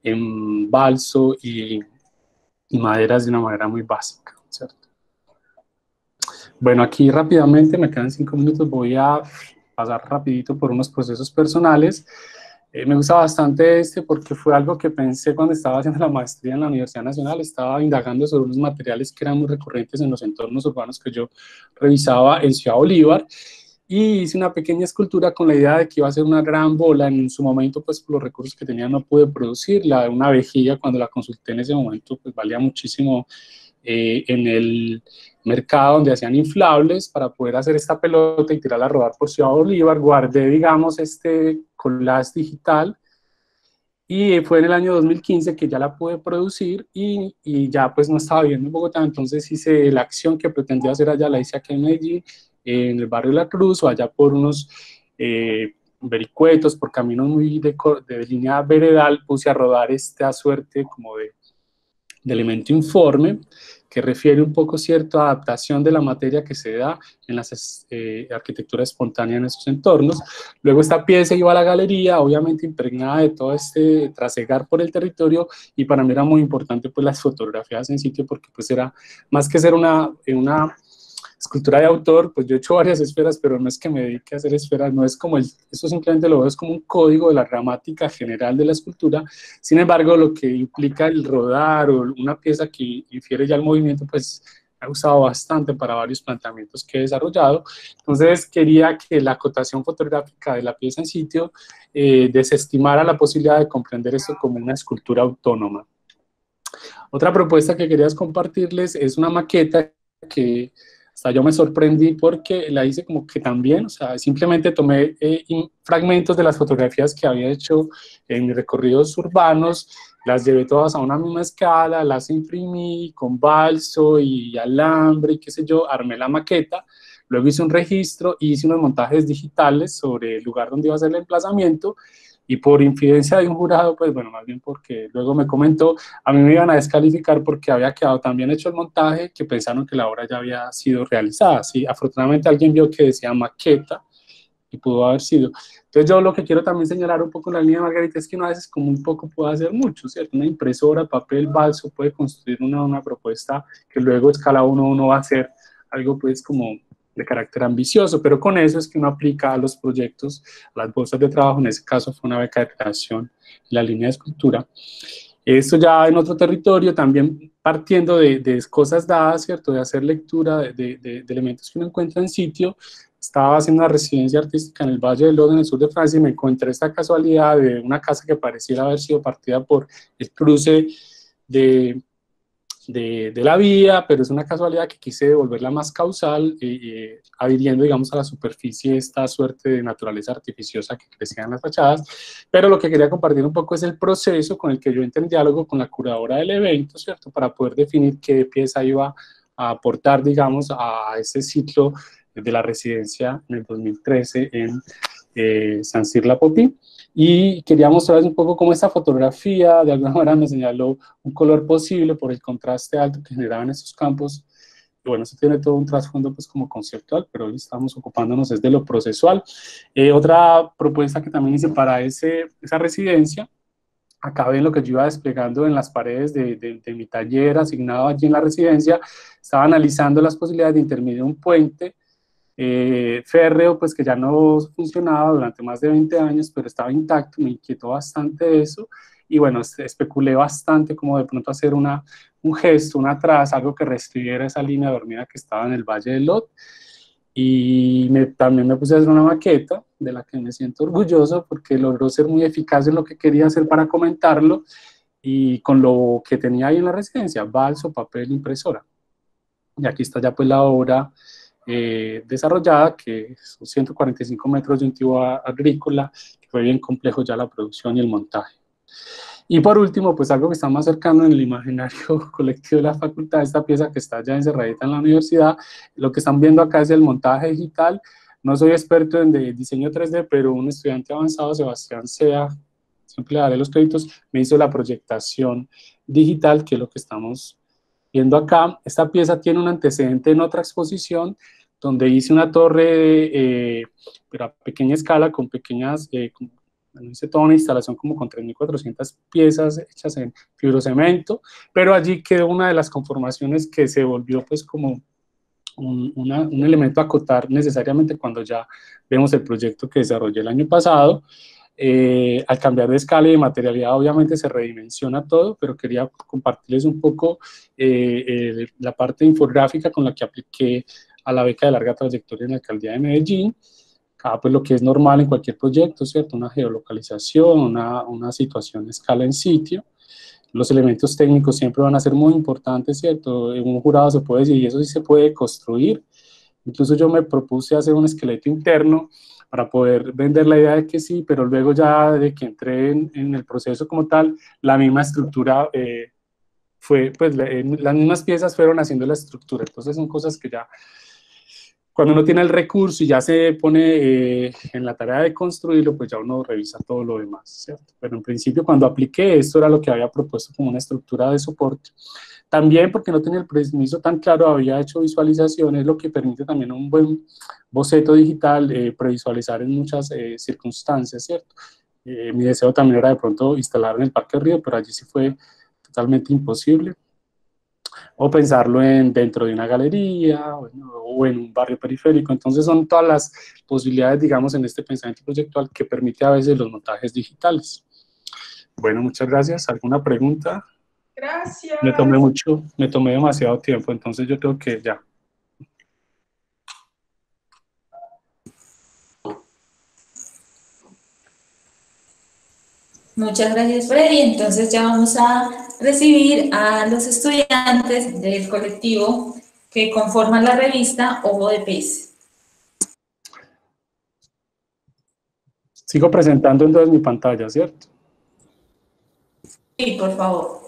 en balso y maderas de una manera muy básica, ¿cierto? Bueno, aquí rápidamente, me quedan 5 minutos, voy a pasar rapidito por unos procesos personales. Me gusta bastante porque fue algo que pensé cuando estaba haciendo la maestría en la Universidad Nacional. Estaba indagando sobre unos materiales que eran muy recurrentes en los entornos urbanos que yo revisaba en Ciudad Bolívar, y hice una pequeña escultura con la idea de que iba a ser una gran bola. En su momento, pues por los recursos que tenía no pude producirla. Una vejilla, cuando la consulté en ese momento, pues valía muchísimo en el mercado donde hacían inflables. Para poder hacer esta pelota y tirarla a rodar por Ciudad Bolívar, guardé, digamos, este collage digital, y fue en el año 2015 que ya la pude producir, y ya pues no estaba viviendo en Bogotá, entonces hice la acción que pretendía hacer allá, la hice aquí en Medellín, en el barrio La Cruz, o allá por unos vericuetos, por caminos muy de línea veredal. Puse a rodar esta suerte como de elemento informe, que refiere un poco cierta adaptación de la materia que se da en la arquitectura espontánea en esos entornos. Luego esta pieza iba a la galería, obviamente impregnada de todo este trasegar por el territorio, y para mí era muy importante pues las fotografías en sitio, porque pues era más que ser una escultura de autor. Pues yo he hecho varias esferas, pero no es que me dedique a hacer esferas, no es como eso simplemente lo veo, es como un código de la gramática general de la escultura. Sin embargo, lo que implica el rodar o una pieza que infiere ya el movimiento, pues me ha gustado bastante para varios planteamientos que he desarrollado. Entonces quería que la acotación fotográfica de la pieza en sitio desestimara la posibilidad de comprender esto como una escultura autónoma. Otra propuesta que quería compartirles es una maqueta que hasta yo me sorprendí porque la hice como que también, o sea, simplemente tomé fragmentos de las fotografías que había hecho en mis recorridos urbanos, las llevé todas a una misma escala, las imprimí con balso y alambre y qué sé yo, armé la maqueta, luego hice un registro y hice unos montajes digitales sobre el lugar donde iba a ser el emplazamiento. Y por infidencia de un jurado, pues bueno, más bien porque luego me comentó, a mí me iban a descalificar porque había quedado tan bien hecho el montaje que pensaron que la obra ya había sido realizada. Sí, afortunadamente alguien vio que decía maqueta y pudo haber sido. Entonces yo lo que quiero también señalar un poco en la línea de Margarita es que uno a veces con muy poco puede hacer mucho, ¿cierto? Una impresora, papel, balso puede construir una propuesta que luego escala uno va a hacer algo pues como de carácter ambicioso, pero con eso es que uno aplica a los proyectos, a las bolsas de trabajo. En ese caso fue una beca de creación en la línea de escultura. Esto ya en otro territorio, también partiendo de cosas dadas, ¿cierto? De hacer lectura de elementos que uno encuentra en sitio. Estaba haciendo una residencia artística en el Valle del Lot, en el sur de Francia, y me encontré esta casualidad de una casa que pareciera haber sido partida por el cruce de la vía, pero es una casualidad que quise devolverla más causal, adhiriendo, digamos, a la superficie esta suerte de naturaleza artificiosa que crecía en las fachadas. Pero lo que quería compartir un poco es el proceso con el que yo entré en diálogo con la curadora del evento, ¿cierto?, para poder definir qué pieza iba a aportar, digamos, a ese ciclo de la residencia en el 2013 en San Cyr la Popí. Y quería mostrarles un poco cómo esta fotografía de alguna manera me señaló un color posible por el contraste alto que generaban estos campos. Y bueno, eso tiene todo un trasfondo pues como conceptual, pero hoy estamos ocupándonos desde lo procesual. Otra propuesta que también hice para esa residencia, acá ven lo que yo iba desplegando en las paredes de mi taller asignado allí en la residencia. Estaba analizando las posibilidades de intermedio un puente férreo, pues que ya no funcionaba durante más de 20 años, pero estaba intacto, me inquietó bastante eso, y bueno, especulé bastante como de pronto hacer un gesto, una traza, algo que reescribiera esa línea dormida que estaba en el Valle del Lot, y también me puse a hacer una maqueta de la que me siento orgulloso porque logró ser muy eficaz en lo que quería hacer para comentarlo, y con lo que tenía ahí en la residencia, balso, papel, impresora. Y aquí está ya pues la obra desarrollada, que son 145 metros de un tubo agrícola, que fue bien complejo ya la producción y el montaje. Y por último, pues algo que está más cercano en el imaginario colectivo de la facultad, esta pieza que está ya encerradita en la universidad, lo que están viendo acá es el montaje digital. No soy experto en diseño 3D, pero un estudiante avanzado, Sebastián Sea, siempre le daré los créditos, me hizo la proyectación digital, que es lo que estamos viendo acá. Esta pieza tiene un antecedente en otra exposición, donde hice una torre, pero a pequeña escala, con pequeñas, hice toda una instalación como con 3.400 piezas hechas en fibrocemento, pero allí quedó una de las conformaciones que se volvió pues como un elemento a acotar necesariamente cuando ya vemos el proyecto que desarrollé el año pasado. Al cambiar de escala y de materialidad obviamente se redimensiona todo, pero quería compartirles un poco la parte infográfica con la que apliqué a la beca de larga trayectoria en la alcaldía de Medellín. Pues lo que es normal en cualquier proyecto, ¿cierto? Una geolocalización, una situación de escala en sitio. Los elementos técnicos siempre van a ser muy importantes, ¿cierto? En un jurado se puede decir, y eso sí se puede construir. Incluso yo me propuse hacer un esqueleto interno para poder vender la idea de que sí, pero luego ya de que entré en el proceso como tal, la misma estructura fue, pues las mismas piezas fueron haciendo la estructura. Entonces son cosas que ya, cuando uno tiene el recurso y ya se pone en la tarea de construirlo, pues ya uno revisa todo lo demás, ¿cierto? Pero en principio cuando apliqué esto era lo que había propuesto como una estructura de soporte. También porque no tenía el permiso tan claro, había hecho visualizaciones, lo que permite también un buen boceto digital, previsualizar en muchas circunstancias, ¿cierto? Mi deseo también era de pronto instalar en el Parque Río, pero allí sí fue totalmente imposible. O pensarlo dentro de una galería o en un barrio periférico. Entonces son todas las posibilidades, digamos, en este pensamiento proyectual que permite a veces los montajes digitales. Bueno, muchas gracias. ¿Alguna pregunta? Gracias. Me tomé demasiado tiempo, entonces yo creo que ya. Muchas gracias, Freddy. Entonces ya vamos a recibir a los estudiantes del colectivo que conforman la revista Ojo de Pez. Sigo presentando entonces mi pantalla, ¿cierto? Sí, por favor.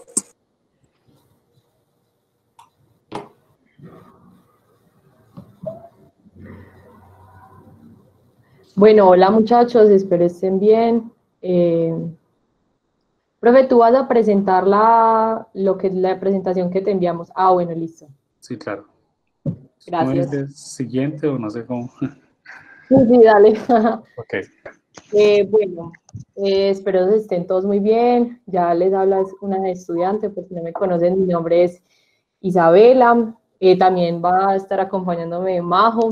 Bueno, hola muchachos, espero estén bien. Profe, tú vas a presentar la presentación que te enviamos. Ah, bueno, listo. Sí, claro. Gracias. ¿Cómo es siguiente o no sé cómo? Sí, sí, dale. Ok. Bueno, espero que estén todos muy bien. Ya les habla una estudiante, pues si no me conocen, mi nombre es Isabela. También va a estar acompañándome Majo,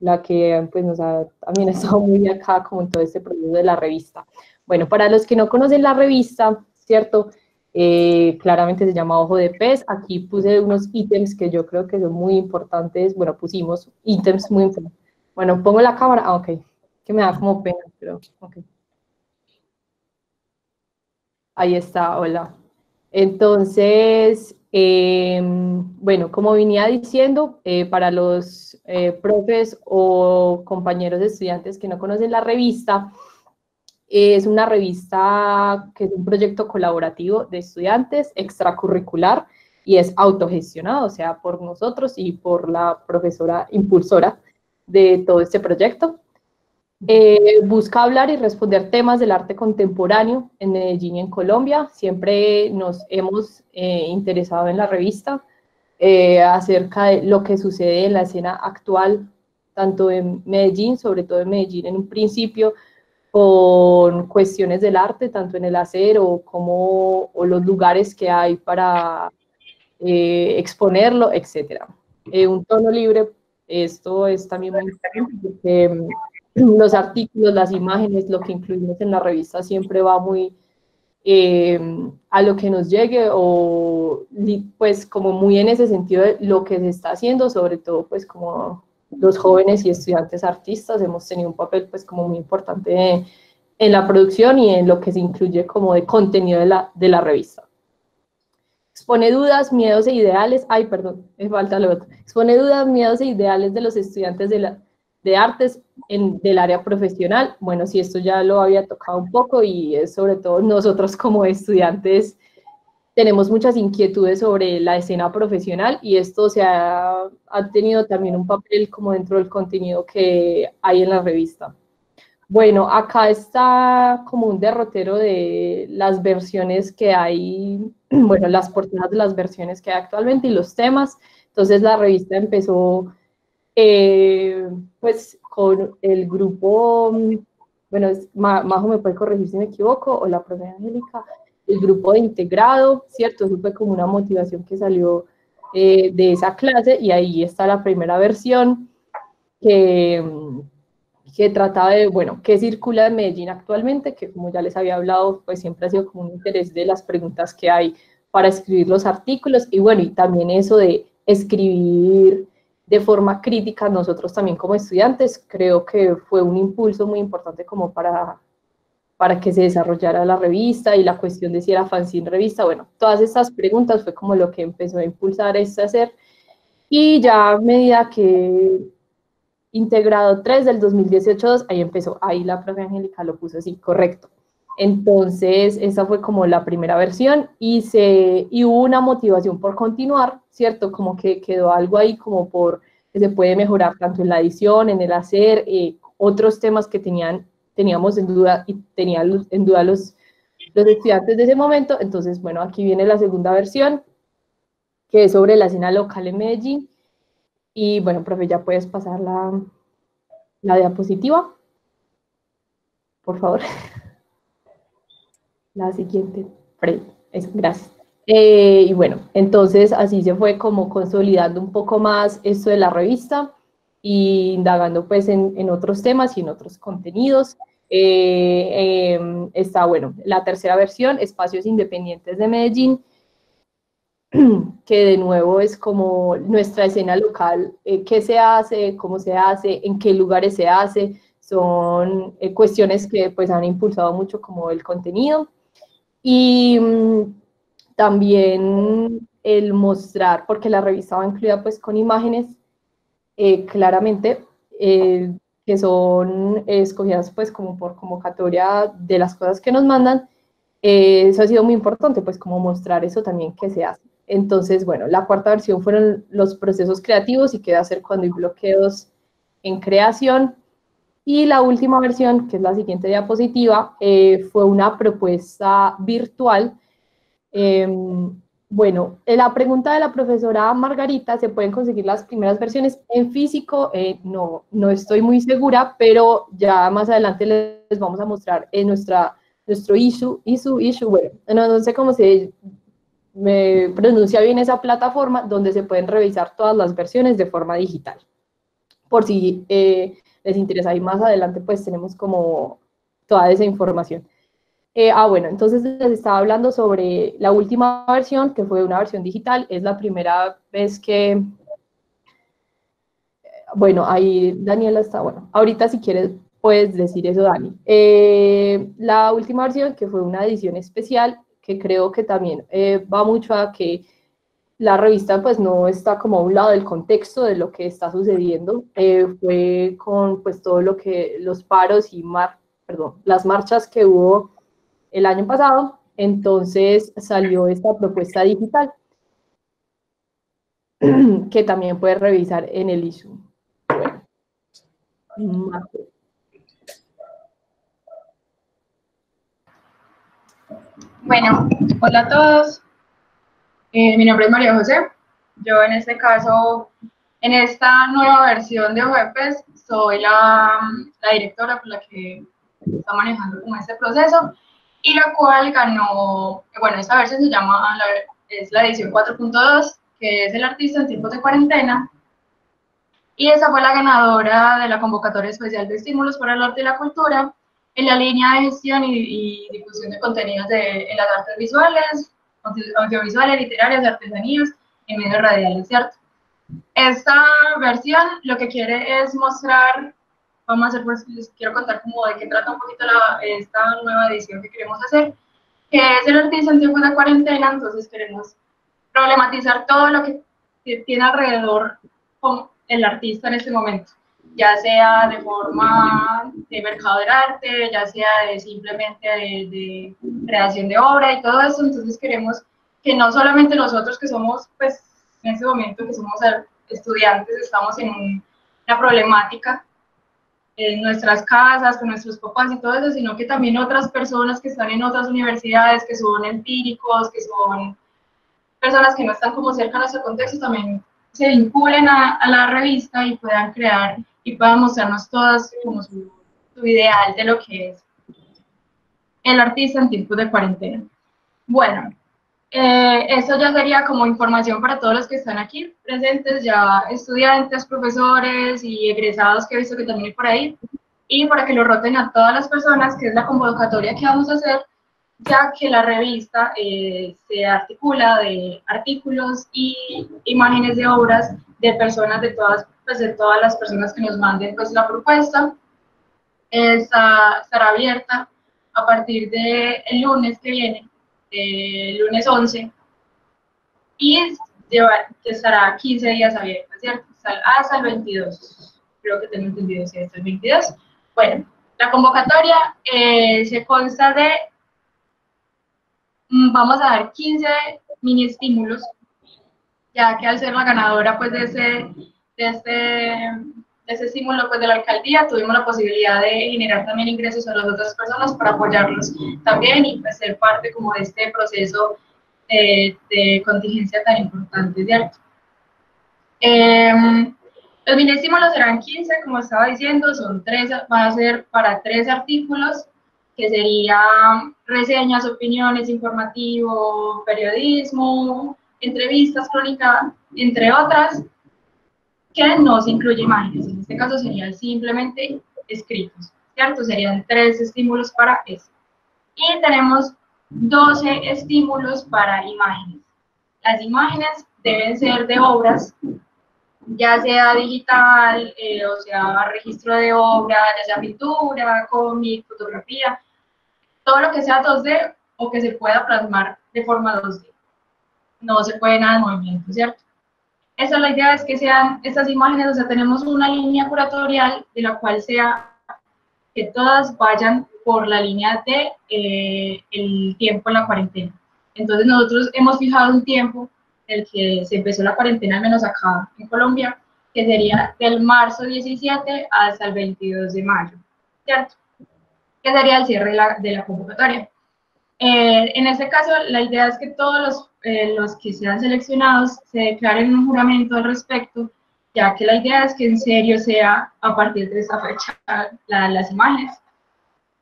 la que pues también ha estado muy acá como en todo este proceso de la revista. Bueno, para los que no conocen la revista, ¿cierto? Claramente se llama Ojo de Pez. Aquí puse unos ítems que yo creo que son muy importantes. Bueno, pusimos ítems muy importantes. Bueno, pongo la cámara. Ah, ok. Que me da como pena, pero ok. Ahí está, hola. Entonces, bueno, como venía diciendo, para los profes o compañeros de estudiantes que no conocen la revista, es una revista que es un proyecto colaborativo de estudiantes, extracurricular, y es autogestionado, o sea, por nosotros y por la profesora impulsora de todo este proyecto. Busca hablar y responder temas del arte contemporáneo en Medellín y en Colombia. Siempre nos hemos interesado en la revista acerca de lo que sucede en la escena actual, tanto en Medellín, sobre todo en Medellín en un principio, con cuestiones del arte, tanto en el acero como o los lugares que hay para exponerlo, etc. Un tono libre Esto es también muy importante porque los artículos, las imágenes, lo que incluimos en la revista siempre va muy a lo que nos llegue o pues como muy en ese sentido de lo que se está haciendo, sobre todo pues como los jóvenes y estudiantes artistas hemos tenido un papel pues como muy importante en la producción y en lo que se incluye como de contenido de la revista. Expone dudas, miedos e ideales, ay perdón, me falta lo otro, expone dudas, miedos e ideales de los estudiantes de artes del área profesional. Bueno, sí, esto ya lo había tocado un poco y es sobre todo nosotros como estudiantes tenemos muchas inquietudes sobre la escena profesional y esto ha tenido también un papel como dentro del contenido que hay en la revista. Bueno, acá está como un derrotero de las versiones que hay, bueno, las portadas de las versiones que hay actualmente y los temas. Entonces la revista empezó pues con el grupo, bueno, Majo me puede corregir si me equivoco, o la profe Angélica, el grupo de integrado, ¿cierto? Eso fue como una motivación que salió de esa clase y ahí está la primera versión que trataba de, bueno, qué circula en Medellín actualmente, que como ya les había hablado, pues siempre ha sido como un interés de las preguntas que hay para escribir los artículos y bueno, y también eso de escribir de forma crítica, nosotros también como estudiantes, creo que fue un impulso muy importante como para que se desarrollara la revista y la cuestión de si era fanzine revista, bueno, todas estas preguntas fue como lo que empezó a impulsar este hacer y ya a medida que integrado 3 del 2018, ahí empezó, ahí la profe Angélica lo puso así, correcto. Entonces, esa fue como la primera versión y hubo una motivación por continuar, ¿cierto? Como que quedó algo ahí como por que se puede mejorar tanto en la edición, en el hacer, otros temas que teníamos en duda y tenían en duda los estudiantes de ese momento. Entonces, bueno, aquí viene la segunda versión, que es sobre la escena local en Medellín. Y bueno, profe, ya puedes pasar la diapositiva, por favor. La siguiente, gracias. Y bueno, entonces así se fue como consolidando un poco más esto de la revista y indagando pues en otros temas y en otros contenidos. Está, bueno, la tercera versión, Espacios Independientes de Medellín, que de nuevo es como nuestra escena local, qué se hace, cómo se hace, en qué lugares se hace, son cuestiones que pues han impulsado mucho como el contenido. Y también el mostrar, porque la revista va incluida pues con imágenes claramente, que son escogidas pues como por convocatoria de las cosas que nos mandan, eso ha sido muy importante, pues como mostrar eso también que se hace. Entonces, bueno, la cuarta versión fueron los procesos creativos y qué hacer cuando hay bloqueos en creación. Y la última versión, que es la siguiente diapositiva, fue una propuesta virtual. Bueno, la pregunta de la profesora Margarita, ¿se pueden conseguir las primeras versiones en físico? No estoy muy segura, pero ya más adelante les vamos a mostrar en nuestro issue, bueno, no sé cómo se me pronuncia bien esa plataforma, donde se pueden revisar todas las versiones de forma digital. Por si les interesa, y más adelante pues tenemos como toda esa información. Bueno, entonces les estaba hablando sobre la última versión, que fue una versión digital. Es la primera vez que, bueno, ahí Daniela está, bueno, ahorita si quieres puedes decir eso, Dani. La última versión, que fue una edición especial, que creo que también va mucho a que la revista pues no está como a un lado del contexto de lo que está sucediendo, fue con pues todo lo que, los paros y las marchas que hubo el año pasado, entonces salió esta propuesta digital que también puedes revisar en el issue. Bueno, hola a todos. Mi nombre es María José. Yo en este caso, en esta nueva versión de OJPs, soy la directora por la que está manejando como este proceso y la cual ganó, bueno, esta versión se llama, es la edición 4.2, que es el artista en tiempos de cuarentena. y esa fue la ganadora de la convocatoria especial de estímulos para el arte y la cultura en la línea de gestión y difusión de contenidos en las artes visuales, audiovisuales, literarias, artesanías y medios radiales, ¿cierto? Esta versión lo que quiere es mostrar, vamos a hacer, pues les quiero contar como de qué trata un poquito esta nueva edición que queremos hacer, que es el artista en tiempos de cuarentena. Entonces queremos problematizar todo lo que tiene alrededor con el artista en este momento, ya sea de forma de mercado del arte, ya sea de simplemente de creación de obra y todo eso. Entonces queremos que no solamente nosotros que somos, pues en este momento que somos estudiantes, estamos en una problemática en nuestras casas, con nuestros papás y todo eso, sino que también otras personas que están en otras universidades, que son empíricos, que son personas que no están como cerca de nuestro contexto, también se vinculen a la revista y puedan crear y puedan mostrarnos todas como su ideal de lo que es el artista en tiempos de cuarentena. Bueno, eso ya sería como información para todos los que están aquí presentes, ya estudiantes, profesores y egresados que he visto que también hay por ahí, y para que lo roten a todas las personas, que es la convocatoria que vamos a hacer, ya que la revista se articula de artículos y imágenes de obras de personas, de todas las personas que nos manden pues la propuesta. Estará abierta a partir del lunes que viene, lunes 11, y estará 15 días abierta, ¿cierto? Hasta el 22, creo que tengo entendido, sí, hasta el 22. Bueno, la convocatoria se consta de, vamos a dar 15 mini estímulos, ya que al ser la ganadora pues de ese estímulo pues de la alcaldía, tuvimos la posibilidad de generar también ingresos a las otras personas para apoyarlos también y pues ser parte como de este proceso de contingencia tan importante, ¿cierto? Los mini estímulos serán 15, como estaba diciendo, son 3, van a ser para 3 artículos, que serían reseñas, opiniones, informativo, periodismo, entrevistas, crónica, entre otras, que no se incluye imágenes. En este caso serían simplemente escritos, ¿cierto? Serían 3 estímulos para eso. Y tenemos 12 estímulos para imágenes. Las imágenes deben ser de obras, ya sea digital, o sea, registro de obra, ya sea pintura, cómic, fotografía, todo lo que sea 2D o que se pueda plasmar de forma 2D. No se puede nada en movimiento, ¿cierto? Esa es la idea, es que sean estas imágenes, o sea, tenemos una línea curatorial de la cual sea que todas vayan por la línea de el tiempo en la cuarentena. Entonces nosotros hemos fijado un tiempo el que se empezó la cuarentena, al menos acá en Colombia, que sería del marzo 17 hasta el 22 de mayo, ¿cierto? Que sería el cierre de la convocatoria. En este caso, la idea es que todos los que sean seleccionados se declaren un juramento al respecto, ya que la idea es que en serio sea a partir de esa fecha las imágenes.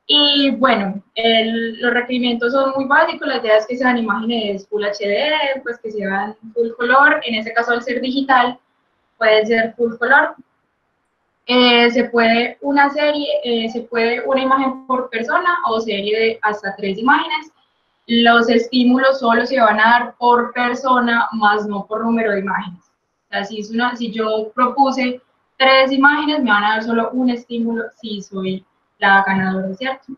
Y bueno, los requerimientos son muy básicos, la idea es que sean imágenes Full HD, pues que sean full color, en este caso al ser digital puede ser full color. Se puede una imagen por persona o serie de hasta 3 imágenes. Los estímulos solo se van a dar por persona, más no por número de imágenes. O sea, si yo propuse 3 imágenes, me van a dar solo un estímulo si soy la ganadora, ¿cierto?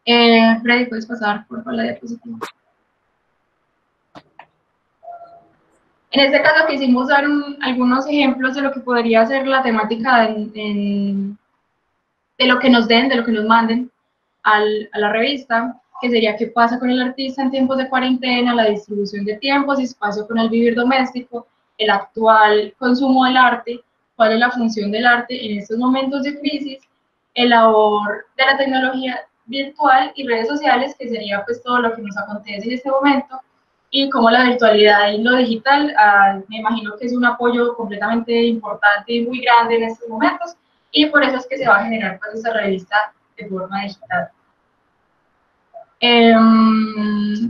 Freddy, ¿puedes pasar por la diapositiva? En este caso quisimos dar algunos ejemplos de lo que podría ser la temática de lo que nos den, de lo que nos manden a la revista, que sería qué pasa con el artista en tiempos de cuarentena, la distribución de tiempos y espacio con el vivir doméstico, el actual consumo del arte, cuál es la función del arte en estos momentos de crisis, el labor de la tecnología virtual y redes sociales, que sería pues todo lo que nos acontece en este momento, y cómo la virtualidad y lo digital, me imagino que es un apoyo completamente importante y muy grande en estos momentos, y por eso es que se va a generar pues esta revista de forma digital.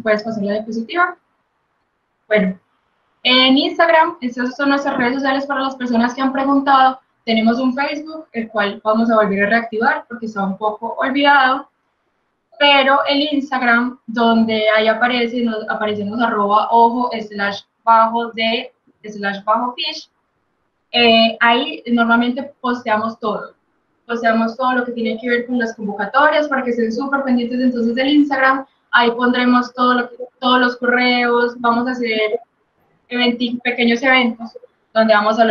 ¿Puedes pasar la diapositiva? Bueno, En Instagram, estas son nuestras redes sociales para las personas que han preguntado. Tenemos un Facebook, el cual vamos a volver a reactivar porque está un poco olvidado. Pero el Instagram, donde ahí aparecemos @ojo/bajo_de/fish, ahí normalmente posteamos todo. Posteamos todo lo que tiene que ver con las convocatorias para que estén súper pendientes entonces del Instagram. Ahí pondremos todos los correos, vamos a hacer pequeños eventos donde vamos a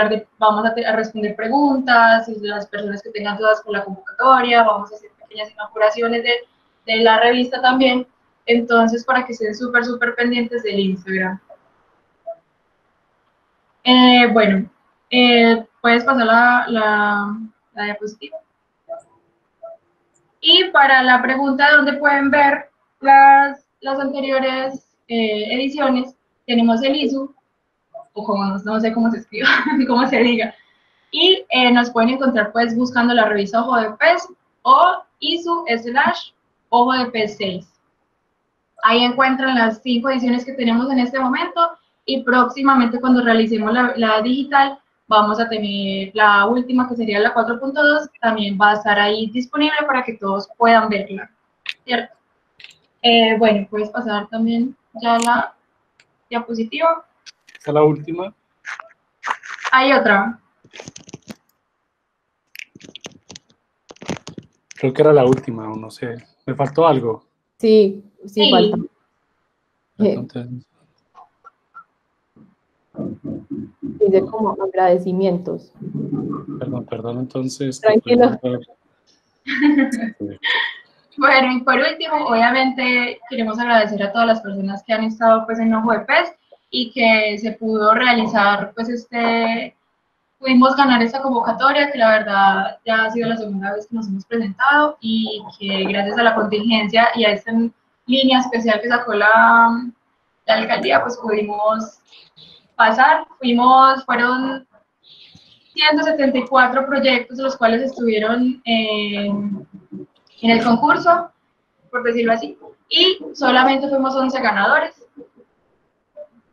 responder preguntas de las personas que tengan dudas con la convocatoria, vamos a hacer pequeñas inauguraciones de la revista también, entonces para que estén súper pendientes del Instagram. Bueno, puedes pasar la diapositiva. Y para la pregunta de dónde pueden ver las anteriores ediciones, tenemos el ISU, o como no sé cómo se escriba, cómo se diga, y nos pueden encontrar pues buscando la revista Ojo de Pez o ISU/Ojo de Pez 6. Ahí encuentran las 5 ediciones que tenemos en este momento y próximamente cuando realicemos la digital vamos a tener la última que sería la 4.2, también va a estar ahí disponible para que todos puedan verla, ¿cierto? Bueno, puedes pasar también ya la diapositiva. ¿Esta es la última? Hay otra. Creo que era la última, o no sé. ¿Me faltó algo? Sí, falta. Entonces, Dice como agradecimientos. perdón, entonces. Tranquilo. Bueno, y por último, obviamente queremos agradecer a todas las personas que han estado pues en Ojo de Pez y que se pudo realizar pues pudimos ganar esta convocatoria, que la verdad ya ha sido la segunda vez que nos hemos presentado y que gracias a la contingencia y a esta línea especial que sacó la alcaldía, pues pudimos pasar. Fueron 174 proyectos los cuales estuvieron en el concurso, por decirlo así, y solamente fuimos 11 ganadores.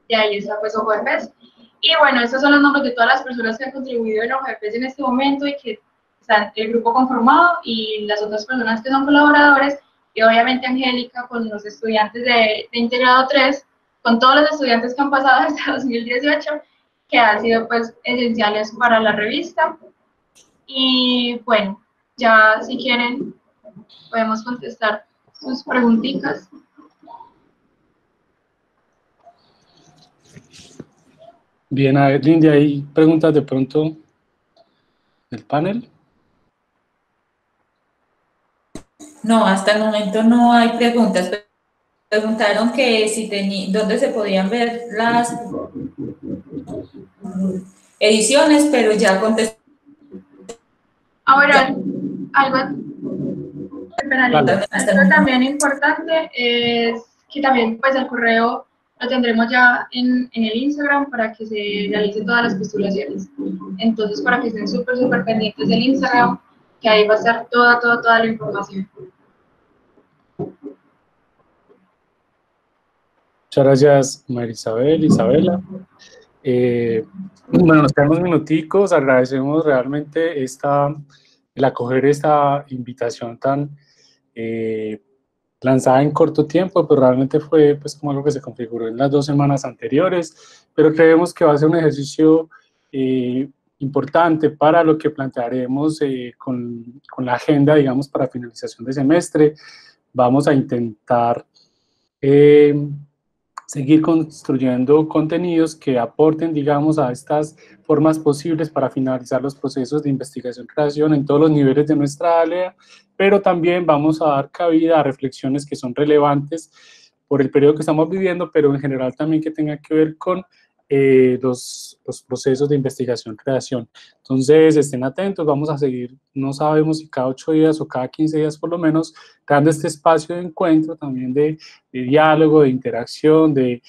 Y ahí está pues Ojo de Pez. Y bueno, estos son los nombres de todas las personas que han contribuido en Ojo de Pez en este momento y que están el grupo conformado y las otras personas que son colaboradores, y obviamente Angélica con los estudiantes de Integrado 3, con todos los estudiantes que han pasado desde 2018, que han sido pues esenciales para la revista. Y bueno, ya si quieren podemos contestar sus preguntitas. Bien, a ver, Lindy, ¿hay preguntas de pronto del panel? No, hasta el momento no hay preguntas. Preguntaron que dónde se podían ver las ediciones, pero ya contesté. Ahora, algo también importante es que también pues el correo lo tendremos ya en el Instagram para que se realicen todas las postulaciones. Entonces, para que estén súper pendientes del Instagram, que ahí va a estar toda la información. Muchas gracias, María Isabela. Bueno, nos quedan unos minuticos, agradecemos realmente el acoger esta invitación tan lanzada en corto tiempo, pero realmente fue pues como algo que se configuró en las 2 semanas anteriores, pero creemos que va a ser un ejercicio importante para lo que plantearemos con la agenda, digamos, para finalización de semestre. Vamos a intentar seguir construyendo contenidos que aporten, digamos, a estas formas posibles para finalizar los procesos de investigación-creación en todos los niveles de nuestra área, pero también vamos a dar cabida a reflexiones que son relevantes por el periodo que estamos viviendo, pero en general también que tenga que ver con los procesos de investigación-creación. Entonces, estén atentos, vamos a seguir, no sabemos si cada 8 días o cada 15 días por lo menos, dando este espacio de encuentro también de diálogo, de interacción, de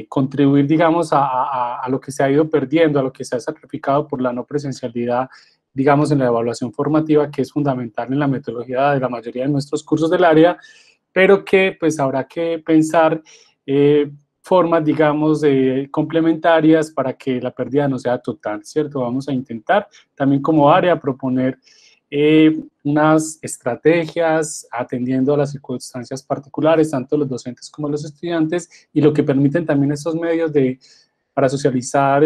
contribuir, digamos, a lo que se ha ido perdiendo, a lo que se ha sacrificado por la no presencialidad, digamos, en la evaluación formativa, que es fundamental en la metodología de la mayoría de nuestros cursos del área, pero que pues habrá que pensar formas, digamos, complementarias para que la pérdida no sea total, ¿cierto? Vamos a intentar también como área proponer unas estrategias atendiendo a las circunstancias particulares, tanto los docentes como los estudiantes, y lo que permiten también estos medios para socializar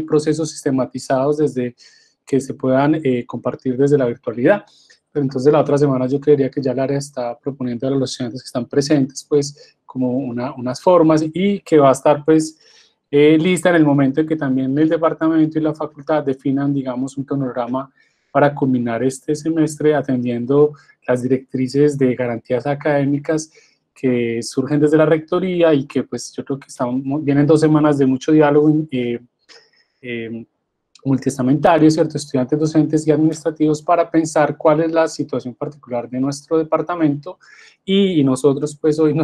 procesos sistematizados desde que se puedan compartir desde la virtualidad. Pero entonces la otra semana yo creería que ya el área está proponiendo a los estudiantes que están presentes, pues, como unas formas, y que va a estar, pues, lista en el momento en que también el departamento y la facultad definan, digamos, un cronograma para culminar este semestre atendiendo las directrices de garantías académicas que surgen desde la rectoría, y que, pues, yo creo que vienen 2 semanas de mucho diálogo multiestamentario, ¿cierto? Estudiantes, docentes y administrativos, para pensar cuál es la situación particular de nuestro departamento, y nosotros, pues, hoy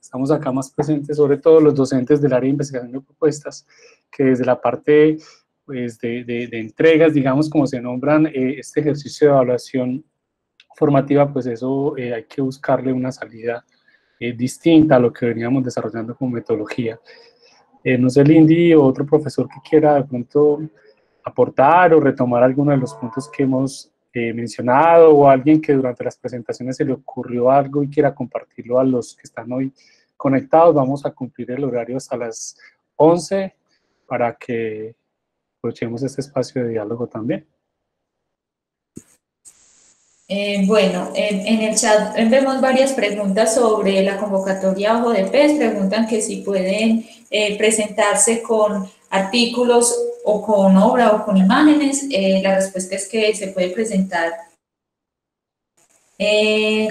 estamos acá más presentes, sobre todo los docentes del área de investigación de propuestas, que desde la parte, pues, de entregas, digamos, como se nombran, este ejercicio de evaluación formativa, pues eso hay que buscarle una salida distinta a lo que veníamos desarrollando como metodología. No sé, Lindy, o otro profesor que quiera de pronto aportar o retomar alguno de los puntos que hemos mencionado, o alguien que durante las presentaciones se le ocurrió algo y quiera compartirlo a los que están hoy conectados. Vamos a cumplir el horario hasta las 11 para que aprovechemos este espacio de diálogo también. Bueno, en el chat vemos varias preguntas sobre la convocatoria Ojo de Pez. Preguntan que si pueden presentarse con artículos o con obra o con imágenes. La respuesta es que se puede presentar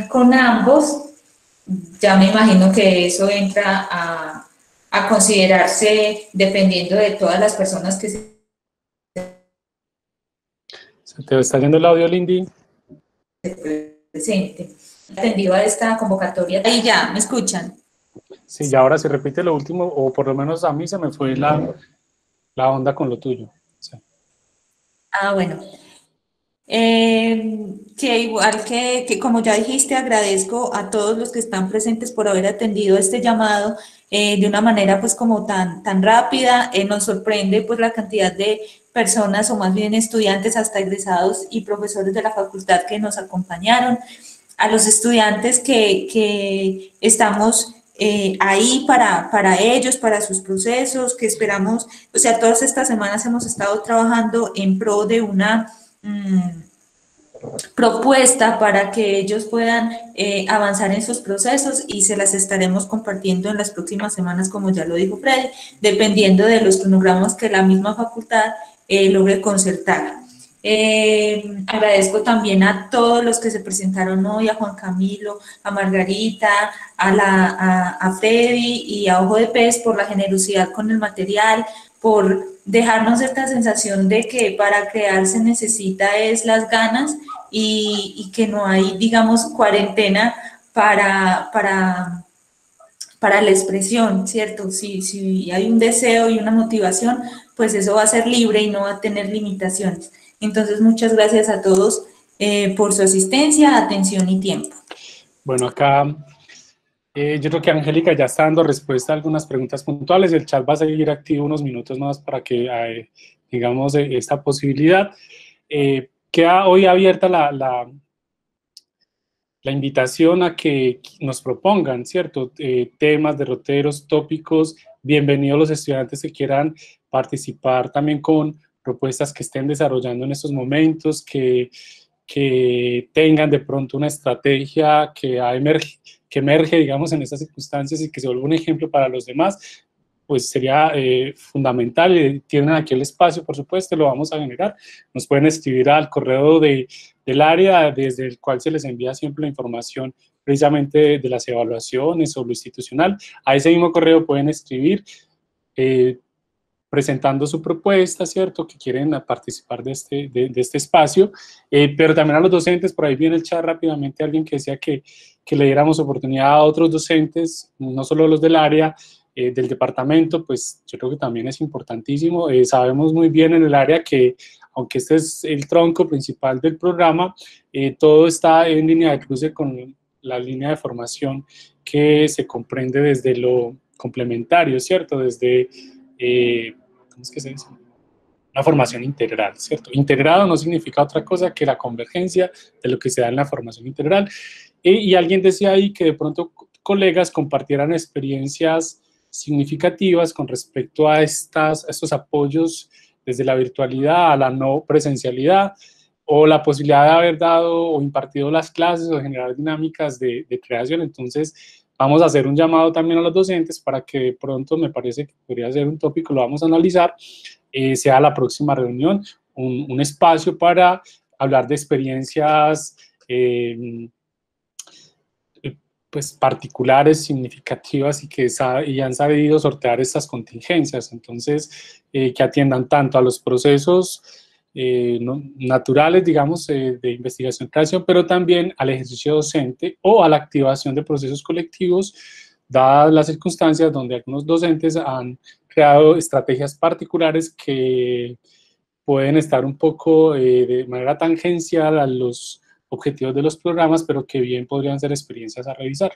con ambos. Ya me imagino que eso entra a considerarse dependiendo de todas las personas que se te está yendo el audio, Lindy. Presente. Atendido a esta convocatoria. Ahí ya, ¿me escuchan? Sí, y ahora se repite lo último, o por lo menos a mí se me fue la onda con lo tuyo. Sí. Bueno. Que igual que como ya dijiste, agradezco a todos los que están presentes por haber atendido este llamado de una manera pues como tan rápida. Nos sorprende pues la cantidad de personas, o más bien estudiantes, hasta egresados y profesores de la facultad que nos acompañaron. A los estudiantes que estamos ahí para ellos, para sus procesos, que esperamos, o sea, todas estas semanas hemos estado trabajando en pro de una propuesta para que ellos puedan avanzar en sus procesos, y se las estaremos compartiendo en las próximas semanas, como ya lo dijo Freddy, dependiendo de los cronogramas que la misma facultad logre concertar. Agradezco también a todos los que se presentaron hoy, a Juan Camilo, a Margarita, a Freddy y a Ojo de Pez por la generosidad con el material, por dejarnos esta sensación de que para crear se necesita es las ganas, y que no hay, digamos, cuarentena para la expresión, ¿cierto? Si hay un deseo y una motivación, pues eso va a ser libre y no va a tener limitaciones. Entonces, muchas gracias a todos por su asistencia, atención y tiempo. Bueno, acá yo creo que Angélica ya está dando respuesta a algunas preguntas puntuales. El chat va a seguir activo unos minutos más para que digamos esta posibilidad. Queda hoy abierta la invitación a que nos propongan, ¿cierto? Temas, derroteros, tópicos. Bienvenidos los estudiantes que quieran participar también con propuestas que estén desarrollando en estos momentos, que tengan de pronto una estrategia que emerge, digamos, en estas circunstancias, y que se vuelva un ejemplo para los demás. Pues sería fundamental. Tienen aquí el espacio, por supuesto, lo vamos a generar. Nos pueden escribir al correo del área, desde el cual se les envía siempre la información precisamente de las evaluaciones o lo institucional. A ese mismo correo pueden escribir presentando su propuesta, ¿cierto?, que quieren participar de este espacio, pero también a los docentes. Por ahí viene el chat rápidamente alguien que decía que le diéramos oportunidad a otros docentes, no solo los del área, del departamento. Pues yo creo que también es importantísimo. Sabemos muy bien en el área que, aunque este es el tronco principal del programa, todo está en línea de cruce con la línea de formación que se comprende desde lo complementarios, ¿cierto? Desde, ¿cómo es que se dice? Una formación integral, ¿cierto? Integrado no significa otra cosa que la convergencia de lo que se da en la formación integral. Y alguien decía ahí que de pronto colegas compartieran experiencias significativas con respecto a estos apoyos desde la virtualidad a la no presencialidad, o la posibilidad de haber dado o impartido las clases o generar dinámicas de creación. Entonces, vamos a hacer un llamado también a los docentes para que de pronto, me parece que podría ser un tópico, lo vamos a analizar, sea la próxima reunión, un espacio para hablar de experiencias pues particulares, significativas y que han sabido sortear estas contingencias. Entonces, que atiendan tanto a los procesos naturales, digamos, de investigación y creación, pero también al ejercicio docente o a la activación de procesos colectivos, dadas las circunstancias donde algunos docentes han creado estrategias particulares que pueden estar un poco de manera tangencial a los objetivos de los programas, pero que bien podrían ser experiencias a revisar.